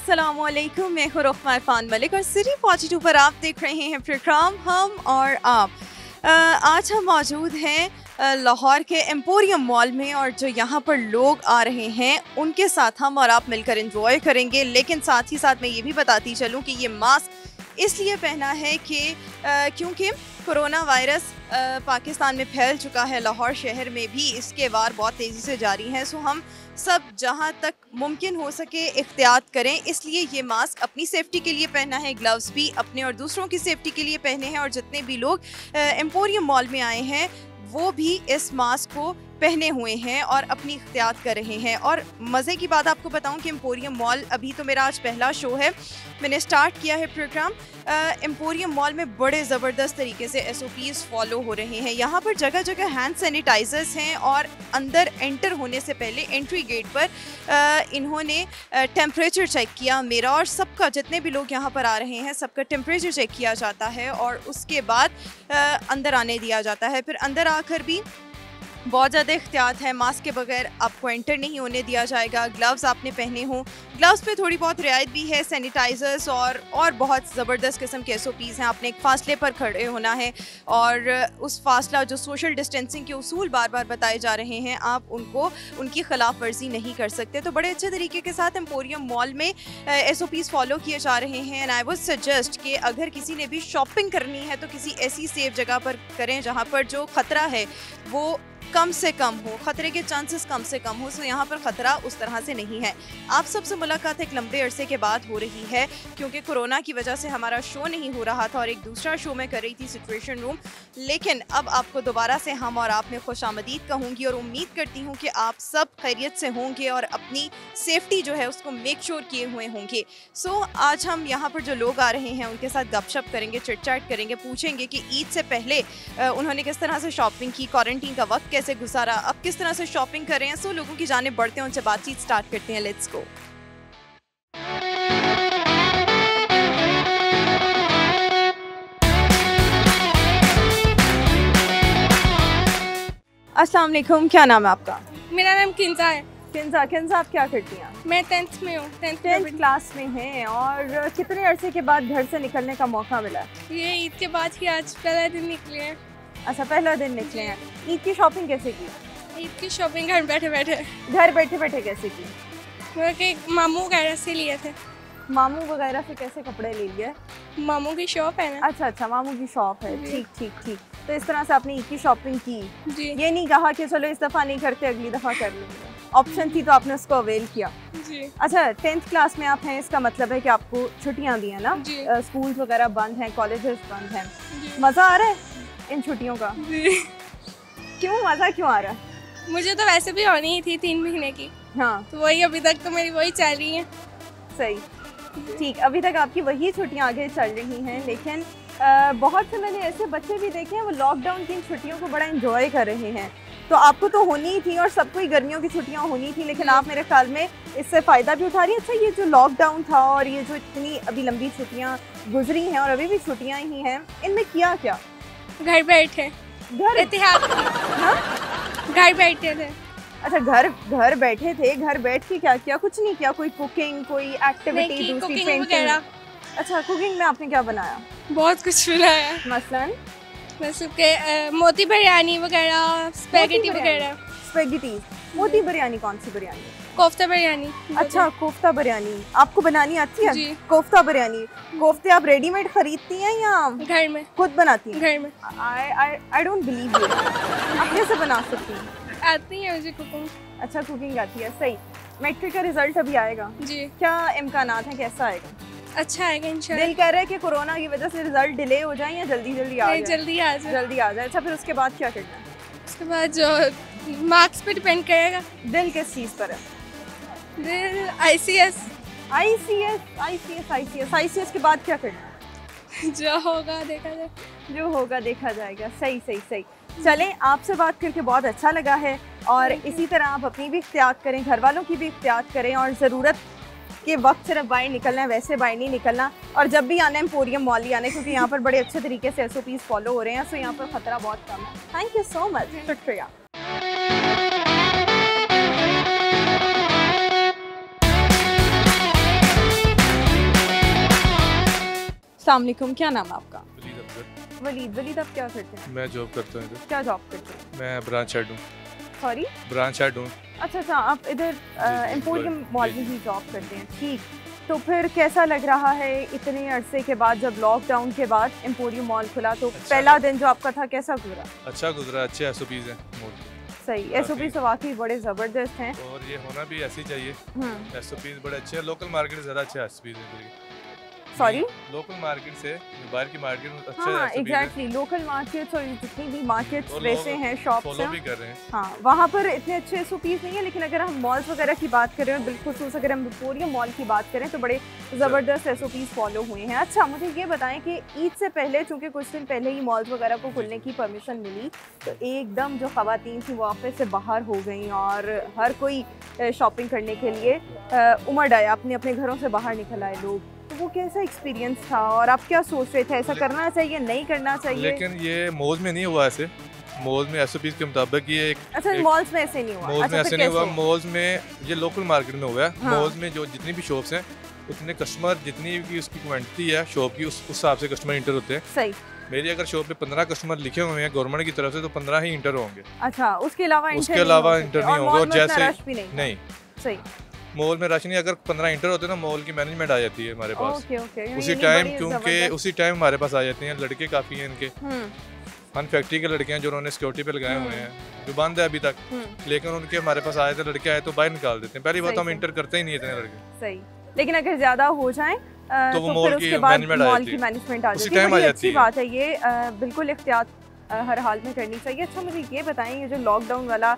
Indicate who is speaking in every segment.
Speaker 1: अस्सलामुअलैकुम, मैं हूँ रुखमा इरफान मलिक और सिटी 42 पर आप देख रहे हैं प्रोग्राम हम और आप। आज हम मौजूद हैं लाहौर के एम्पोरियम मॉल में और जो यहाँ पर लोग आ रहे हैं उनके साथ हम और आप मिलकर एंजॉय करेंगे। लेकिन साथ ही साथ मैं ये भी बताती चलूँ कि ये मास्क इसलिए पहना है कि क्योंकि कोरोना वायरस पाकिस्तान में फैल चुका है, लाहौर शहर में भी इसके वार बहुत तेज़ी से जारी हैं। सो हम सब जहां तक मुमकिन हो सके एहतियात करें, इसलिए ये मास्क अपनी सेफ्टी के लिए पहना है, ग्लव्स भी अपने और दूसरों की सेफ्टी के लिए पहने हैं। और जितने भी लोग एम्पोरियम मॉल में आए हैं वो भी इस मास्क को पहने हुए हैं और अपनी एहतियात कर रहे हैं। और मज़े की बात आपको बताऊं कि एम्पोरियम मॉल, अभी तो मेरा आज पहला शो है, मैंने स्टार्ट किया है प्रोग्राम। एम्पोरियम मॉल में बड़े ज़बरदस्त तरीके से SOPs फॉलो हो रहे हैं। यहाँ पर जगह जगह हैंड सैनिटाइजर्स हैं और अंदर एंटर होने से पहले एंट्री गेट पर इन्होंने टेम्परेचर चेक किया, मेरा और सबका, जितने भी लोग यहाँ पर आ रहे हैं सबका टेम्परेचर चेक किया जाता है और उसके बाद अंदर आने दिया जाता है। फिर अंदर आकर भी बहुत ज़्यादा एहतियात है, मास्क के बगैर आपको एंटर नहीं होने दिया जाएगा। ग्लव्स आपने पहने हों, ग्लव्स पे थोड़ी बहुत रियायत भी है, सैनिटाइज़र्स और बहुत ज़बरदस्त किस्म के SOPs हैं। आपने एक फासले पर खड़े होना है और उस फासला, जो सोशल डिस्टेंसिंग के उसूल बार बार बताए जा रहे हैं, आप उनकी खिलाफ वर्जी नहीं कर सकते। तो बड़े अच्छे तरीके के साथ एम्पोरियम मॉल में SOPs फॉलो किए जा रहे हैं। एंड आई वुड सजेस्ट कि अगर किसी ने भी शॉपिंग करनी है तो किसी ऐसी सेफ जगह पर करें जहाँ पर जो ख़तरा है वो कम से कम हो, ख़तरे के चांसेस कम से कम हो। सो यहाँ पर ख़तरा उस तरह से नहीं है। आप सबसे मुलाकात एक लंबे अरसे के बाद हो रही है क्योंकि कोरोना की वजह से हमारा शो नहीं हो रहा था और एक दूसरा शो मैं कर रही थी, सिचुएशन रूम। लेकिन अब आपको दोबारा से हम और आप में खुशामदीद कहूँगी और उम्मीद करती हूँ कि आप सब खैरियत से होंगे और अपनी सेफ्टी जो है उसको मेक श्योर किए हुए होंगे। सो आज हम यहाँ पर जो लोग आ रहे हैं उनके साथ गपशप करेंगे, चिट चैट करेंगे, पूछेंगे कि ईद से पहले उन्होंने किस तरह से शॉपिंग की, क्वारंटीन का वक्त कैसे गुजारा, अब किस तरह से शॉपिंग कर रहे हैं। सो लोगों की जाने बढ़ते हैं, उनसे बातचीत स्टार्ट करते हैं। Let's go. अस्सलाम वालेकुम, क्या नाम है आपका?
Speaker 2: मेरा नाम किंजा है।
Speaker 1: किंजा आप क्या करती हैं?
Speaker 2: मैं 10th में हूँ।
Speaker 1: 10th क्लास में हैं। और कितने अरसे के बाद घर से निकलने का मौका मिला?
Speaker 2: ये ईद के बाद ही आज पहला दिन निकले हैं।
Speaker 1: अच्छा, पहला दिन निकले हैं। ईद की शॉपिंग कैसे की?
Speaker 2: ईद की शॉपिंग घर बैठे बैठे
Speaker 1: कैसे की?
Speaker 2: मतलब मामू वगैरह से लिए थे।
Speaker 1: मामू वगैरह से कैसे कपड़े ले लिए?
Speaker 2: मामू की शॉप है ना।
Speaker 1: अच्छा, मामू की शॉप है। ठीक। तो इस तरह से आपने ईद की शॉपिंग की
Speaker 2: जी।
Speaker 1: ये नहीं कहा कि चलो इस दफ़ा नहीं करते अगली दफ़ा कर लेंगे, ऑप्शन थी तो आपने उसको अवेल किया
Speaker 2: जी।
Speaker 1: अच्छा, 10th क्लास में आप हैं, इसका मतलब है कि आपको छुट्टियां दी हैं ना? स्कूल वगैरह बंद हैं, कॉलेजेस बंद हैं। मज़ा आ रहा है इन छुट्टियों का?
Speaker 2: जी।
Speaker 1: क्यों मज़ा क्यों आ रहा है?
Speaker 2: मुझे तो वैसे भी होनी ही थी 3 महीने की।
Speaker 1: हाँ,
Speaker 2: तो वही अभी तक तो मेरी वही चल रही है।
Speaker 1: सही, ठीक। अभी तक आपकी वही छुट्टियां आगे चल रही हैं। लेकिन बहुत से मैंने ऐसे बच्चे भी देखे हैं वो लॉकडाउन की इन छुट्टियों को बड़ा एंजॉय कर रहे हैं। तो आपको तो होनी ही थी और सबको ही गर्मियों की छुट्टियां होनी थी, लेकिन आप मेरे ख्याल में इससे फ़ायदा भी उठा रही है। अच्छा, ये जो लॉकडाउन था और ये जो इतनी अभी लंबी छुट्टियां गुजरी हैं और अभी भी छुट्टियां ही हैं, इनमें किया क्या?
Speaker 2: घर बैठे,
Speaker 1: घर
Speaker 2: एहतियात। हाँ, घर बैठे थे।
Speaker 1: अच्छा, घर बैठे थे। घर बैठ के क्या किया? कुछ नहीं किया? कोई कुकिंग, कोई एक्टिविटी, दूसरी पेंटिंग? अच्छा, कुकिंग में आपने क्या बनाया?
Speaker 2: बहुत कुछ बनाया।
Speaker 1: मसलन
Speaker 2: मोती बिरयानी वगैरह, स्पैगेटी वगैरह।
Speaker 1: स्पैगेटी। मोती बिरयानी कौन सी बिरयानी?
Speaker 2: कोफ्ता बिरयानी।
Speaker 1: अच्छा, कोफ्ता बिरयानी आपको बनानी आती है?
Speaker 2: जी।
Speaker 1: कोफ्ता बिरयानी, कोफ्ते आप रेडीमेड खरीदती हैं या
Speaker 2: घर में
Speaker 1: खुद बनाती हैं?
Speaker 2: घर में।
Speaker 1: I don't believe you. आप कैसे बना सकती हैं?
Speaker 2: आती है मुझे कुकिंग।
Speaker 1: अच्छा, कुकिंग आती है, सही। मैट्रिक का रिजल्ट अभी आएगा
Speaker 2: जी।
Speaker 1: क्या इम्कानात हैं, कैसा आएगा?
Speaker 2: अच्छा आएगा इंशाल्लाह।
Speaker 1: दिल कह रहा है कि कोरोना की वजह से रिजल्ट डिले हो जाए या जल्दी आ जाए?
Speaker 2: जल्दी आ जाए।
Speaker 1: अच्छा, फिर उसके बाद क्या करना है?
Speaker 2: उसके बाद जो मार्क्स पे डिपेंड करेगा।
Speaker 1: दिल किस चीज़ पर है?
Speaker 2: दिल ICS
Speaker 1: के बाद क्या करना है?
Speaker 2: जो होगा देखा जाएगा।
Speaker 1: सही। चलें, आपसे बात करके बहुत अच्छा लगा है और इसी तरह आप अपनी भी एहतियात करें, घर वालों की भी एहतियात करें और ज़रूरत के वक्त सिर्फ बाहर निकलना है, वैसे बाहर नहीं निकलना। और जब भी आना है एम्पोरियम मॉल ही आना है क्योंकि यहाँ पर बड़े अच्छे तरीके से SOPs फॉलो हो रहे हैं। सो यहाँ पर ख़तरा बहुत कम है। थैंक यू सो मच, शुक्रिया। अस्सलाम वालेकुम, क्या नाम है आपका?
Speaker 3: वलीद अफजल।
Speaker 1: वलीद आप क्या करते हैं?
Speaker 3: मैं जॉब करता हूँ इधर।
Speaker 1: क्या जॉब करते हैं?
Speaker 3: मैं ब्रांच हेड हूँ।
Speaker 1: सॉरी,
Speaker 3: ब्रांच हेड हूँ।
Speaker 1: अच्छा, आप इधर
Speaker 3: जी,
Speaker 1: एम्पोरियम
Speaker 3: जी,
Speaker 1: मॉल
Speaker 3: जी।
Speaker 1: में ही जॉब करते हैं, ठीक। तो फिर कैसा लग रहा है इतने अरसे के बाद, जब लॉकडाउन के बाद एम्पोरियम मॉल खुला, तो
Speaker 3: अच्छा
Speaker 1: पहला दिन जो आपका था कैसा गुजरा?
Speaker 3: अच्छा गुजरा, अच्छे SOPs हैं मोड के।
Speaker 1: सही, एसओपी तो वाकई बड़े ज़बरदस्त हैं।
Speaker 3: और ये होना भी ऐसे ही चाहिए।
Speaker 1: हम्म,
Speaker 3: SOPs बड़े अच्छे हैं। लोकल मार्केट से ज़्यादा अच्छे SOPs हैं इधर के।
Speaker 1: सॉरी,
Speaker 3: लोकल मार्केट से बाहर की मार्केट में अच्छे
Speaker 1: हाँ
Speaker 3: SOPs हैं।
Speaker 1: एग्जैक्टली, लोकल मार्केट्स और जितनी भी मार्केट्स
Speaker 3: और
Speaker 1: वैसे
Speaker 3: लोग
Speaker 1: हैं, शॉप्स
Speaker 3: फॉलो
Speaker 1: हैं,
Speaker 3: भी कर रहे हैं।
Speaker 1: हाँ वहाँ पर इतने अच्छे एसओपीज नहीं है। लेकिन अगर हम मॉल्स वगैरह की बात करें, और बिलखुसूस अगर हम एम्पोरियम मॉल की बात करें, तो बड़े ज़बरदस्त एसओपीज फॉलो हुए हैं। अच्छा, मुझे ये बताएं कि ईद से पहले, चूँकि कुछ दिन पहले ही मॉल्स वगैरह को खुलने की परमिशन मिली, तो एकदम जो ख़वातीन थी वो ऑफिस से बाहर हो गई और हर कोई शॉपिंग करने के लिए उमड़ आया, अपने अपने घरों से बाहर निकल आए लोग। तो वो कैसा एक्सपीरियंस था और आप क्या सोच रहे थे, ऐसा करना चाहिए, नहीं करना चाहिए?
Speaker 3: लेकिन ये मॉल में नहीं हुआ ऐसे। मॉल में SOPs के मुताबिक ये
Speaker 1: अच्छा, मॉल्स में ऐसे नहीं हुआ?
Speaker 3: मॉल्स में
Speaker 1: अच्छा,
Speaker 3: ऐसे
Speaker 1: फिर
Speaker 3: नहीं हुआ।
Speaker 1: कैसे?
Speaker 3: मॉल्स में ये लोकल मार्केट में हुआ है।
Speaker 1: हाँ।
Speaker 3: मॉल्स में जो जितनी भी शॉप्स हैं, उतने कस्टमर, जितनी भी उसकी क्वांटिटी है शॉप की, उस हिसाब से कस्टमर इंटर होते हैं।
Speaker 1: सही,
Speaker 3: मेरी अगर शॉप पे 15 कस्टमर लिखे हुए हैं गवर्नमेंट की तरफ से, तो 15 ही इंटर होंगे।
Speaker 1: अच्छा, उसके अलावा
Speaker 3: उसके अलावा इंटर नहीं होंगे। और
Speaker 1: जैसे
Speaker 3: जैसे
Speaker 1: रश भी नहीं था?
Speaker 3: नहीं,
Speaker 1: सही,
Speaker 3: मॉल में रश नहीं। अगर 15 इंटर होते ना, मॉल की मैनेजमेंट आ जाती है हमारे पास
Speaker 1: ओके ओके,
Speaker 3: उसी टाइम, क्योंकि उसी टाइम हमारे पास आ जाते हैं। लड़के काफ़ी हैं इनके, फन फैक्ट्री के लड़के हैं जो उन्होंने सिक्योरिटी पे लगाए हुए हैं, जो बंद है अभी तक। लेकिन उनके हमारे पास आए थे लड़के, आए तो बाहर निकाल देते हैं। पहली बात
Speaker 1: सही,
Speaker 3: हम
Speaker 1: सही।
Speaker 3: इंटर करते ही नहीं इतने लड़के।
Speaker 1: सही। लेकिन अगर ज्यादा हो जाए
Speaker 3: तो वो
Speaker 1: फिर
Speaker 3: मॉल
Speaker 1: उसके
Speaker 3: की
Speaker 1: बाद
Speaker 3: मैनेजमेंट आ
Speaker 1: मॉल
Speaker 3: जाती
Speaker 1: की
Speaker 3: है।
Speaker 1: मैनेजमेंट आ
Speaker 3: उसी
Speaker 1: जाती है।
Speaker 3: टाइम आ
Speaker 1: बड़ी
Speaker 3: जाती
Speaker 1: अच्छी
Speaker 3: है।
Speaker 1: बात है ये, बिल्कुल एहतियात हर हाल में करनी चाहिए। अच्छा, मुझे ये बताएं, ये जो लॉकडाउन वाला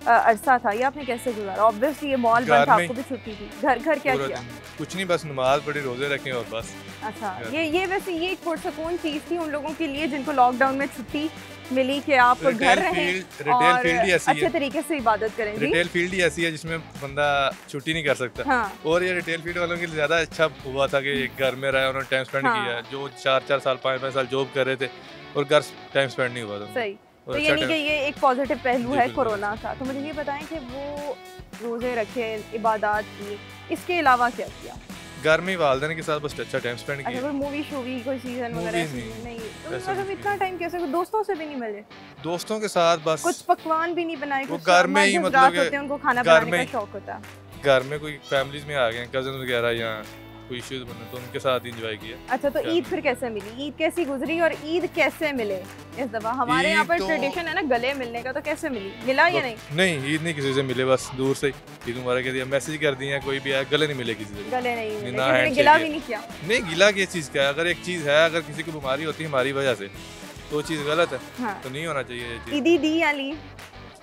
Speaker 1: अरसा था, ये आपने कैसे गुजारा? ऑब्वियसली ये मॉल बंद
Speaker 3: घर
Speaker 1: था,
Speaker 3: में
Speaker 1: आपको भी छुट्टी थी, घर क्या
Speaker 3: पूरा
Speaker 1: किया?
Speaker 3: दिन कुछ नहीं, बस नमाज पढ़ी, रोजे रखे और बस।
Speaker 1: अच्छा,
Speaker 3: घर।
Speaker 1: ये वैसे ये एक पुरसकून चीज़ थी उन लोगों के लिए जिनको लॉकडाउन में छुट्टी मिली कि आप घर
Speaker 3: रिटेल
Speaker 1: रहें
Speaker 3: फील्ड
Speaker 1: और
Speaker 3: ही ऐसी
Speaker 1: अच्छे
Speaker 3: है।
Speaker 1: तरीके से इबादत करें। जी
Speaker 3: रिटेल फील्ड ही ऐसी है जिसमें बंदा छुट्टी नहीं कर सकता।
Speaker 1: हाँ,
Speaker 3: और ये रिटेल फील्ड वालों के लिए ज़्यादा अच्छा हुआ था कि घर में रहे, उन्होंने टाइम स्पेंड
Speaker 1: हाँ।
Speaker 3: किया। जो 4-4 साल 5-5 साल जॉब कर रहे थे और घर टाइम स्पेंड नहीं हुआ था।
Speaker 1: सही।
Speaker 3: और
Speaker 1: तो
Speaker 3: अच्छा
Speaker 1: यानी कि
Speaker 3: टाइम-
Speaker 1: ये एक पॉजिटिव पहलू
Speaker 3: जी,
Speaker 1: है
Speaker 3: बिल्कुल।
Speaker 1: कोरोना का। तो मुझे ये बताएं कि वो रोज़े रखे, इबादत की, इसके अलावा क्या किया?
Speaker 3: घर में ही वालदेन के साथ बस अच्छा टाइम स्पेंड
Speaker 1: अच्छा,
Speaker 3: किया।
Speaker 1: कोई मूवी शूवी, कोई सीजन वगैरह?
Speaker 3: Movies नहीं।
Speaker 1: तो
Speaker 3: ऐसा
Speaker 1: मतलब
Speaker 3: कुछ
Speaker 1: इतना
Speaker 3: नहीं।
Speaker 1: टाइम कैसे? दोस्तों से भी नहीं मिले,
Speaker 3: दोस्तों के साथ बस
Speaker 1: कुछ पकवान भी नहीं बनाए?
Speaker 3: वो
Speaker 1: कुछ
Speaker 3: घर में ही
Speaker 1: मर्द
Speaker 3: मतलब
Speaker 1: हज़रात
Speaker 3: कि
Speaker 1: होते हैं, उनको खाना
Speaker 3: घर
Speaker 1: बनाने
Speaker 3: में
Speaker 1: का
Speaker 3: ही-
Speaker 1: शौक होता है।
Speaker 3: घर में कोई फैमिलीज में आ गए, कजन वगैरह, या कोई इश्यूज बने तो उनके साथ इंजॉय किया।
Speaker 1: अच्छा, तो
Speaker 3: क्या?
Speaker 1: ईद फिर कैसे मिली? ईद कैसी गुजरी और ईद कैसे मिले इस दफा? हमारे यहाँ
Speaker 3: ईद
Speaker 1: पर
Speaker 3: तो-
Speaker 1: ट्रेडिशन है ना गले मिलने का, तो कैसे मिली? मिला या नहीं?
Speaker 3: नहीं, ईद नहीं किसी से मिले, बस दूर से ईद मुबारक कह दिया, मैसेज कर दिया, कोई भी आया, गले नहीं मिले किसी से।
Speaker 1: गले नहीं मिले,
Speaker 3: ना
Speaker 1: किसी ने
Speaker 3: handshake
Speaker 1: गिला
Speaker 3: है।
Speaker 1: भी नहीं किया?
Speaker 3: नहीं, गिला किस चीज़ का है? अगर एक चीज़ है, अगर किसी को बीमारी होती है हमारी वजह से, तो वो चीज़ गलत है,
Speaker 1: हाँ,
Speaker 3: तो नहीं होना चाहिए ये चीज़।
Speaker 1: ईदी दी या ली?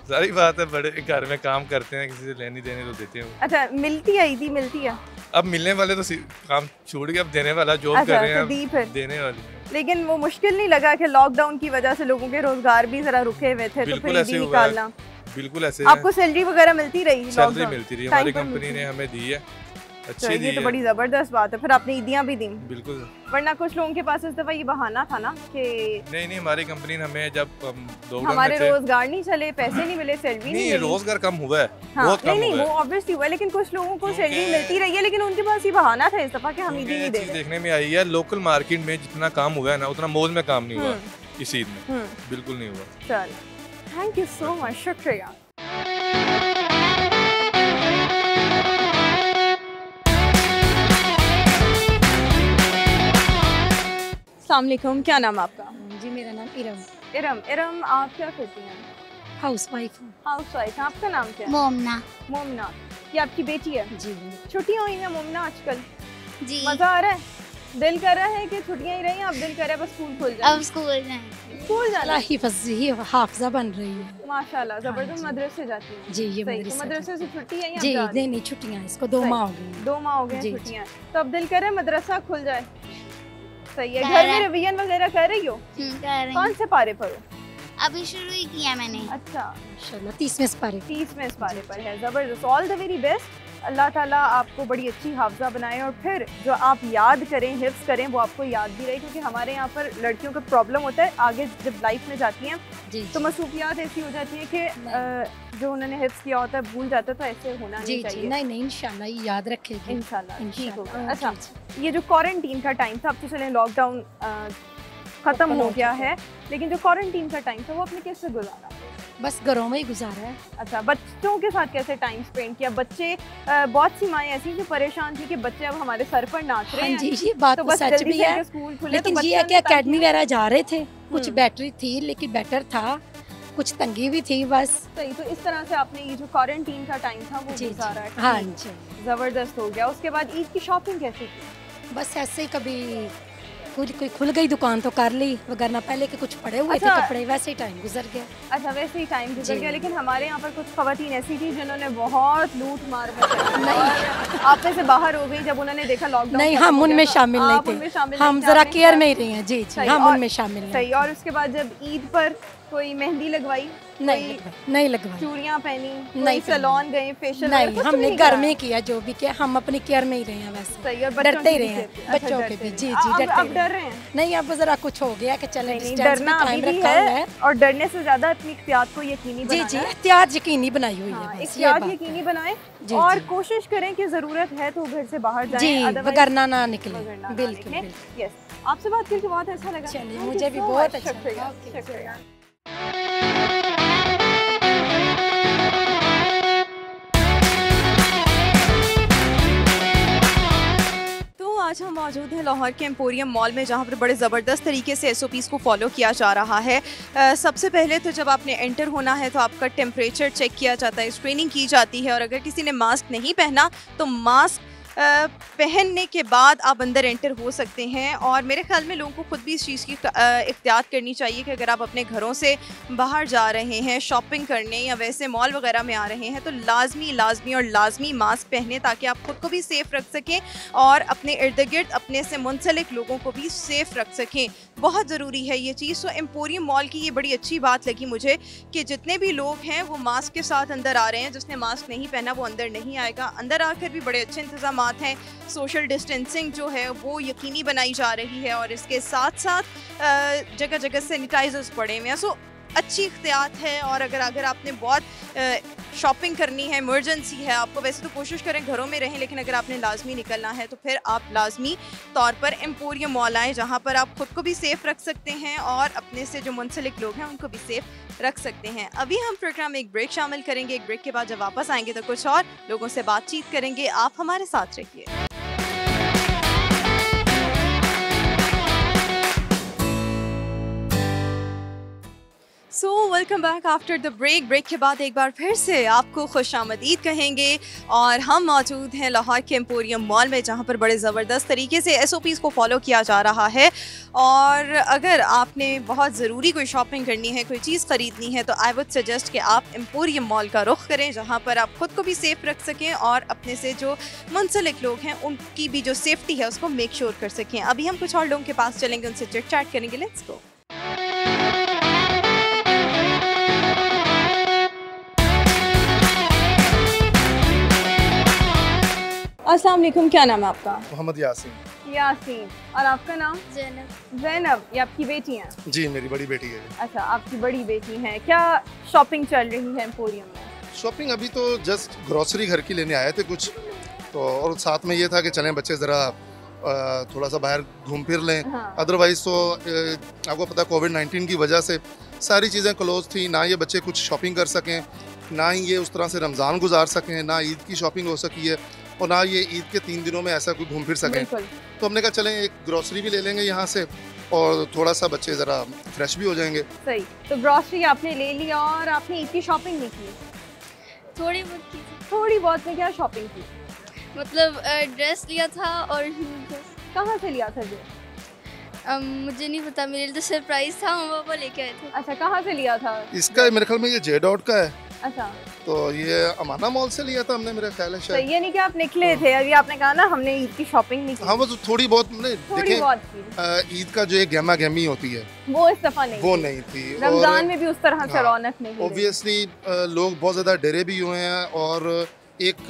Speaker 3: सारी बात है, बड़े घर में काम करते हैं, किसी से लेनी देनी तो देते हैं।
Speaker 1: अच्छा, मिलती है, ईदी मिलती है?
Speaker 3: अब मिलने वाले तो काम छूट गया, अब देने वाला जॉब
Speaker 1: अच्छा,
Speaker 3: कर रहे हैं,
Speaker 1: तो
Speaker 3: अब
Speaker 1: दी फिर?
Speaker 3: देने वाली।
Speaker 1: लेकिन वो मुश्किल नहीं लगा कि लॉकडाउन की वजह से लोगों के रोजगार भी जरा रुके हुए थे, तो
Speaker 3: बिल्कुल
Speaker 1: फिर
Speaker 3: ऐसे
Speaker 1: ईदी
Speaker 3: हुआ है।
Speaker 1: निकालना?
Speaker 3: बिल्कुल ऐसे
Speaker 1: आपको सैलरी वगैरह मिलती रही?
Speaker 3: Salary
Speaker 1: lockdown?
Speaker 3: मिलती रही,
Speaker 1: Time
Speaker 3: हमारी
Speaker 1: पर
Speaker 3: कंपनी
Speaker 1: मिलती
Speaker 3: ने
Speaker 1: रही।
Speaker 3: हमें दी है,
Speaker 1: तो
Speaker 3: अच्छी दी
Speaker 1: ये तो
Speaker 3: है।
Speaker 1: बड़ी जबरदस्त बात है। फिर आपने ईदियां भी दी?
Speaker 3: बिल्कुल।
Speaker 1: वरना कुछ लोगों के पास इस दफा ये बहाना था ना कि
Speaker 3: नहीं, हमारी कंपनी ने हमें, जब हम लॉकडाउन
Speaker 1: हमारे
Speaker 3: में थे,
Speaker 1: रोजगार नहीं चले, पैसे नहीं मिले, सैलरी नहीं
Speaker 3: नहीं,
Speaker 1: मिली।
Speaker 3: रोजगार कम हुआ है,
Speaker 1: हाँ,
Speaker 3: बहुत कम
Speaker 1: नहीं
Speaker 3: हुआ
Speaker 1: वो
Speaker 3: है।
Speaker 1: ऑब्वियसली हुआ है, लेकिन कुछ लोगों को
Speaker 3: क्योंकि-
Speaker 1: सैलरी मिलती रही है, लेकिन उनके पास ये बहाना था इस दफा कि हम
Speaker 3: क्योंकि
Speaker 1: ईदी नहीं
Speaker 3: ये
Speaker 1: दे
Speaker 3: चीज़
Speaker 1: रहे।
Speaker 3: देखने में आई है, लोकल मार्केट में जितना काम हुआ है ना, उतना मॉल में काम नहीं हुआ इस ईद में, बिल्कुल नहीं हुआ।
Speaker 1: चल, थैंक यू सो मच, शुक्रिया। अस्सलाम वालेकुम, क्या नाम है आपका?
Speaker 2: जी मेरा नाम इरम,
Speaker 1: इरम, आप क्या करती हैं?
Speaker 2: हाउस वाइफ हूँ।
Speaker 1: House wife. आपका नाम क्या है?
Speaker 4: मोमना।
Speaker 1: मोमना। ये आपकी बेटी है?
Speaker 2: जी
Speaker 1: छुट्टियां हुई हैं मोमना आजकल?
Speaker 4: जी
Speaker 1: मजा आ रहा है? दिल कर रहा है कि छुट्टियां ही रही, अब दिल कर रहा है बस स्कूल खुल जाए?
Speaker 4: अब स्कूल जाएं।
Speaker 1: स्कूल जाना?
Speaker 2: ही हाफजा बन रही है।
Speaker 1: माशाल्लाह, जबरदस्त।
Speaker 2: जी।
Speaker 1: मदरसे जाती है?
Speaker 2: जी ये
Speaker 1: सही, तो
Speaker 2: मदरसा
Speaker 1: मदरसे से छुट्टी है या
Speaker 2: जी
Speaker 1: जा रही?
Speaker 2: नहीं छुट्टियाँ इसको 2
Speaker 1: सही।
Speaker 2: माह हो गए
Speaker 1: 2 माह हो गए
Speaker 2: जी,
Speaker 1: छुट्टियां, तो अब दिल कर रहा है मदरसा खुल जाए। सही है।
Speaker 4: कर
Speaker 1: घर
Speaker 4: रहा
Speaker 1: में
Speaker 4: है।
Speaker 1: रिवीजन वगैरह कर रही हो?
Speaker 4: कर रही
Speaker 1: कौन
Speaker 4: हूँ।
Speaker 1: से पारे पर हो?
Speaker 4: अभी शुरू ही किया मैंने।
Speaker 1: अच्छा,
Speaker 2: माशाल्लाह 30 में से पारे
Speaker 1: 30 में इस पारे पर है, जबरदस्त। All the very best. अल्लाह ताला आपको बड़ी अच्छी हाफजा बनाए और फिर जो आप याद करें, हिफ्ज़ करें, वो आपको याद भी रहे, क्योंकि हमारे यहाँ पर लड़कियों को प्रॉब्लम होता है आगे जब लाइफ में जाती हैं तो मसरूफियात ऐसी हो जाती हैं कि जो उन्होंने हिफ्ज़ किया होता है भूल जाता है, तो ऐसे होना नहीं चाहिए।
Speaker 2: नहीं इंशाल्लाह ये याद रखेगी
Speaker 1: इंशाल्लाह ठीक होगा। अच्छा, ये जो क्वारंटीन का टाइम था, अब तो चलें लॉकडाउन ख़त्म हो गया है, लेकिन जो क्वारंटीन का टाइम था वो आपने कैसे गुजारा?
Speaker 2: बस घरों में ही गुजारा है।
Speaker 1: अच्छा, बच्चों के साथ कैसे टाइम स्पेंड किया? बच्चे बहुत सी माएँ ऐसी जो परेशान थी कि बच्चे अब हमारे सर पर नाच रहे हैं।
Speaker 2: जी ये बात तो सच भी है,
Speaker 1: स्कूल खुले,
Speaker 2: लेकिन ये है कि एकेडमी वगैरह जा रहे थे, कुछ बैटरी थी लेकिन बेटर था, कुछ तंगी भी थी बस।
Speaker 1: सही, तो इस तरह से आपने ये जो क्वारंटीन का टाइम था वो गुजारा।
Speaker 2: हाँ जी,
Speaker 1: जबरदस्त हो गया। उसके बाद ईद की शॉपिंग कैसे की?
Speaker 2: बस ऐसे ही कभी कोई खुल गई दुकान तो कर ली, वगरना पहले के कुछ पड़े हुए थे कपड़े, वैसे ही टाइम गुजर गया।
Speaker 1: अच्छा, वैसे ही टाइम गुजर गया। लेकिन हमारे यहाँ पर कुछ खवातीन ऐसी थी जिन्होंने बहुत लूट मार नहीं आप में से बाहर हो गई जब उन्होंने देखा लॉकडाउन।
Speaker 2: नहीं, हम उनमें शामिल नहीं थे, हम जरा केयर में ही रहे हैं। जी जी, हम उनमें शामिल नहीं।
Speaker 1: सही। और उसके बाद जब ईद पर कोई मेहंदी लगवाई?
Speaker 2: नहीं लगवाई।
Speaker 1: चूड़ियाँ पहनी? नहीं। सैलून गए, फेशियल?
Speaker 2: नहीं, हमने घर में किया जो भी किया, हम अपनी केयर में ही रहे हैं वैसे।
Speaker 1: सही। और
Speaker 2: डरते ही रहे हैं बच्चों के भी। जी जी,
Speaker 1: अब डर रहे हैं?
Speaker 2: नहीं, अब जरा कुछ हो गया कि चले,
Speaker 1: डरना अभी है और डरने से ज्यादा अपनी एहतियात को यकीनी बनाना।
Speaker 2: जी जी, एहतियात यकीनी बनाई हुई है,
Speaker 1: एहतियात यकीनी बनाएं और कोशिश करें कि जरूरत है तो घर से बाहर जाएं,
Speaker 2: वगरना ना निकले। बिल्कुल।
Speaker 1: यस, आपसे बात करके बहुत अच्छा लगा।
Speaker 2: चलिए, मुझे भी बहुत अच्छा लगा।
Speaker 1: शुक्रिया। आज हम मौजूद हैं लाहौर के एम्पोरियम मॉल में, जहाँ पर बड़े ज़बरदस्त तरीके से SOPs को फॉलो किया जा रहा है। सबसे पहले तो जब आपने एंटर होना है तो आपका टेम्परेचर चेक किया जाता है, स्क्रीनिंग की जाती है, और अगर किसी ने मास्क नहीं पहना तो मास्क पहनने के बाद आप अंदर एंटर हो सकते हैं। और मेरे ख्याल में लोगों को खुद भी इस चीज़ की एहतियात करनी चाहिए कि अगर आप अपने घरों से बाहर जा रहे हैं शॉपिंग करने या वैसे मॉल वगैरह में आ रहे हैं तो लाजमी मास्क पहने, ताकि आप खुद को भी सेफ़ रख सकें और अपने इर्द गिर्द अपने से मुंसलिक लोगों को भी सेफ़ रख सकें। बहुत ज़रूरी है ये चीज़। तो एम्पोरियम मॉल की ये बड़ी अच्छी बात लगी मुझे कि जितने भी लोग हैं वो मास्क के साथ अंदर आ रहे हैं। जिसने मास्क नहीं पहना वो अंदर नहीं आएगा। अंदर आकर भी बड़े अच्छे इंतजाम हैं, सोशल डिस्टेंसिंग जो है वो यकीनी बनाई जा रही है और इसके साथ साथ जगह जगह सैनिटाइजर्स पड़े हुए हैं। सो अच्छी इख्तियात है। और अगर आपने बहुत शॉपिंग करनी है, इमरजेंसी है आपको, वैसे तो कोशिश करें घरों में रहें, लेकिन अगर आपने लाजमी निकलना है तो फिर आप लाजमी तौर पर एम्पोरियम मॉल आएँ, जहाँ पर आप खुद को भी सेफ़ रख सकते हैं और अपने से जो मुंसलिक लोग हैं उनको भी सेफ़ रख सकते हैं। अभी हम प्रोग्राम में एक ब्रेक शामिल करेंगे। एक ब्रेक के बाद जब वापस आएंगे तो कुछ और लोगों से बातचीत करेंगे। आप हमारे साथ रहिए। So welcome back after the break के बाद एक बार फिर से आपको खुशामदीद कहेंगे और हम मौजूद हैं लाहौर के एम्पोरियम मॉल में, जहाँ पर बड़े ज़बरदस्त तरीके से SOPs को फॉलो किया जा रहा है। और अगर आपने बहुत ज़रूरी कोई शॉपिंग करनी है, कोई चीज़ ख़रीदनी है, तो आई वुड सजेस्ट कि आप एम्पोरियम मॉल का रुख करें, जहाँ पर आप खुद को भी सेफ़ रख सकें और अपने से जो मुंसलिक लोग हैं उनकी भी जो सेफ्टी है उसको मेक श्योर कर सकें। अभी हम कुछ और लोगों के पास चलेंगे, उनसे चिट चैट करेंगे। Let's go. अस्सलाम वालेकुम, क्या नाम है आपका?
Speaker 4: मोहम्मद यासीन।
Speaker 1: यासीन। और आपका नाम?
Speaker 2: ज़ैनब।
Speaker 1: ज़ैनब, ये आपकी बेटी हैं?
Speaker 4: जी, मेरी बड़ी बेटी है।
Speaker 1: अच्छा, आपकी बड़ी बेटी हैं। क्या शॉपिंग चल रही है एम्पोरियम में?
Speaker 4: शॉपिंग अभी तो जस्ट ग्रॉसरी घर की लेने आए थे कुछ, तो और साथ में ये था कि चलें बच्चे ज़रा थोड़ा सा बाहर घूम फिर लें। अदरवाइज़ तो आपको पता है कोविड-19 की वजह से सारी चीज़ें क्लोज थी, ना ये बच्चे कुछ शॉपिंग कर सकें, ना ही ये उस तरह से रमज़ान गुजार सकें, ना ईद की शॉपिंग हो सकी है और ना ये ईद के 3 दिनों में ऐसा कोई घूम फिर सकें। तो हमने कहा चलें एक ग्रॉसरी भी ले लेंगे यहाँ से और थोड़ा सा बच्चे ज़रा फ्रेश भी हो जाएंगे।
Speaker 1: सही। तो ग्रॉसरी आपने ले लिया और आपने ईद की शॉपिंग नहीं की?
Speaker 2: थोड़ी बहुत की।
Speaker 1: थोड़ी बहुत में क्या शॉपिंग की?
Speaker 2: मतलब ड्रेस लिया था। और
Speaker 1: कहाँ से लिया था जो?
Speaker 2: मुझे नहीं पता, मेरे लिए तो सरप्राइज था, मम्मा पापा लेके आए थे।
Speaker 1: अच्छा, कहाँ से लिया था?
Speaker 4: इसका मेरे ख्याल में ये J.Dot का है।
Speaker 1: अच्छा,
Speaker 4: तो ये अमाना मॉल से लिया था हमने, मेरा ख्याल है शायद।
Speaker 1: तो ये नहीं कि आप निकले थे, अभी आपने कहा ना हमने ईद की शॉपिंग नहीं की।
Speaker 4: हाँ, वो तो थोड़ी बहुत
Speaker 1: देखें,
Speaker 4: ईद का जो एक गहमा गहमी होती है
Speaker 1: वो इस दफा नहीं,
Speaker 4: वो नहीं थी।
Speaker 1: रमजान में भी उस तरह से रौनक नहीं।
Speaker 4: ऑब्वियसली लोग बहुत ज़्यादा डरे भी हुए हैं और एक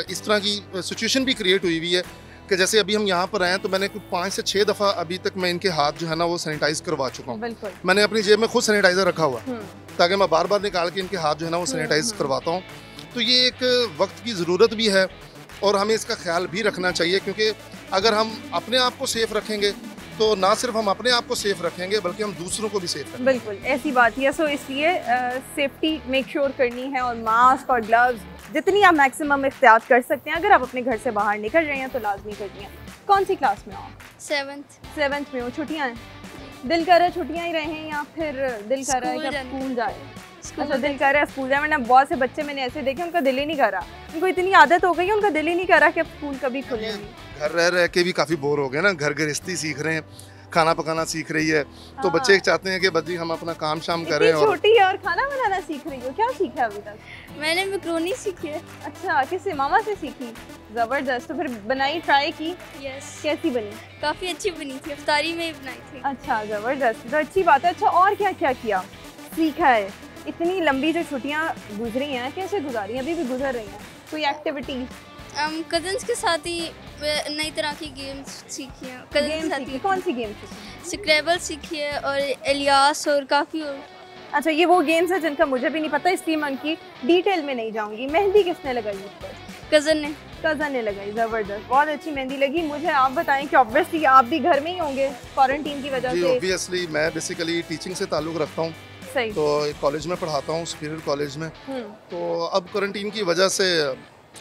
Speaker 4: इस तरह की सिचुएशन भी क्रिएट हुई है कि जैसे अभी हम यहाँ पर आए हैं तो मैंने कुछ 5 से 6 दफ़ा अभी तक मैं इनके हाथ जो है ना वो सैनिटाइज करवा चुका हूँ। मैंने अपनी जेब में खुद सैनिटाइजर रखा हुआ ताकि मैं बार बार निकाल के इनके हाथ जो है ना वो सैनिटाइज करवाता हूँ। तो ये एक वक्त की ज़रूरत भी है और हमें इसका ख्याल भी रखना चाहिए, क्योंकि अगर हम अपने आप को सेफ़ रखेंगे तो ना सिर्फ हम अपने आप को सेफ रखेंगे बल्कि हम दूसरों को भी सेफ रखेंगे।
Speaker 1: बिल्कुल ऐसी बात है। सो इसलिए सेफ्टी मेक श्योर करनी है और मास्क और ग्लव्स जितनी आप मैक्सिमम इख्तियार कर सकते हैं। अगर आप अपने घर से बाहर निकल रहे हैं तो लाजमी करनी है। कौन सी क्लास में हो आप? 7th में हो। छुट्टियाँ हैं, दिल कर रहा है छुट्टियाँ ही रहें या फिर दिल कर रहा है कि स्कूल जाए? अच्छा, दिल कर रहा है स्कूल जाए, वरना बहुत से बच्चे मैंने ऐसे देखे उनका दिल ही नहीं कर रहा, उनको इतनी आदत हो गई है, उनका दिल ही नहीं कर रहा कि अब स्कूल कभी खुले।
Speaker 4: घर रह रह के भी काफ़ी बोर हो गए ना, घर गृहस्थी सीख रहे हैं, खाना पकाना सीख रही है, तो बच्चे चाहते हैं कि बच्ची हम अपना काम शाम करें। और
Speaker 1: छोटी है और खाना बनाना सीख रही हो, क्या सीखा है अभी तक?
Speaker 5: मैंने मैक्रोनी सीखी है।
Speaker 1: अच्छा, किससे? मामा से सीखी? ज़बरदस्त। तो फिर बनाई, ट्राई की?
Speaker 5: यस।
Speaker 1: कैसी बनी?
Speaker 5: काफ़ी अच्छी बनी थी, इफ्तारी में ही बनाई थी।
Speaker 1: अच्छा, ज़बरदस्त, तो अच्छी बात है। अच्छा, और क्या क्या किया, सीखा है? इतनी लंबी जो छुट्टियाँ गुजरी हैं कैसे गुजारी, अभी भी गुजर रही हैं? कोई एक्टिविटी?
Speaker 5: कजन्स के साथ ही नई तरह की गेम्स सीखी हैं। कजन्स के साथ ही।
Speaker 1: कौन सी गेम सीखी?
Speaker 5: स्क्रैबल सीखी है और एलियास और काफ़ी और।
Speaker 1: अच्छा, ये वो गेम्स हैं जिनका मुझे भी नहीं पता, इसलिए मैं उनकी डिटेल में नहीं जाऊंगी। मेहंदी किसने लगाई उस पर? कज़न ने लगाई। ज़बरदस्त, बहुत अच्छी मेहंदी लगी। मुझे आप बताएं कि ऑब्वियसली आप भी घर में ही होंगे क्वारंटीन की वजह से।
Speaker 4: ऑब्वियसली मैं बेसिकली टीचिंग से ताल्लुक़ रखता हूँ, तो एक कॉलेज में पढ़ाता हूँ, सुपीरियर कॉलेज में। तो अब क्वारंटीन की वजह से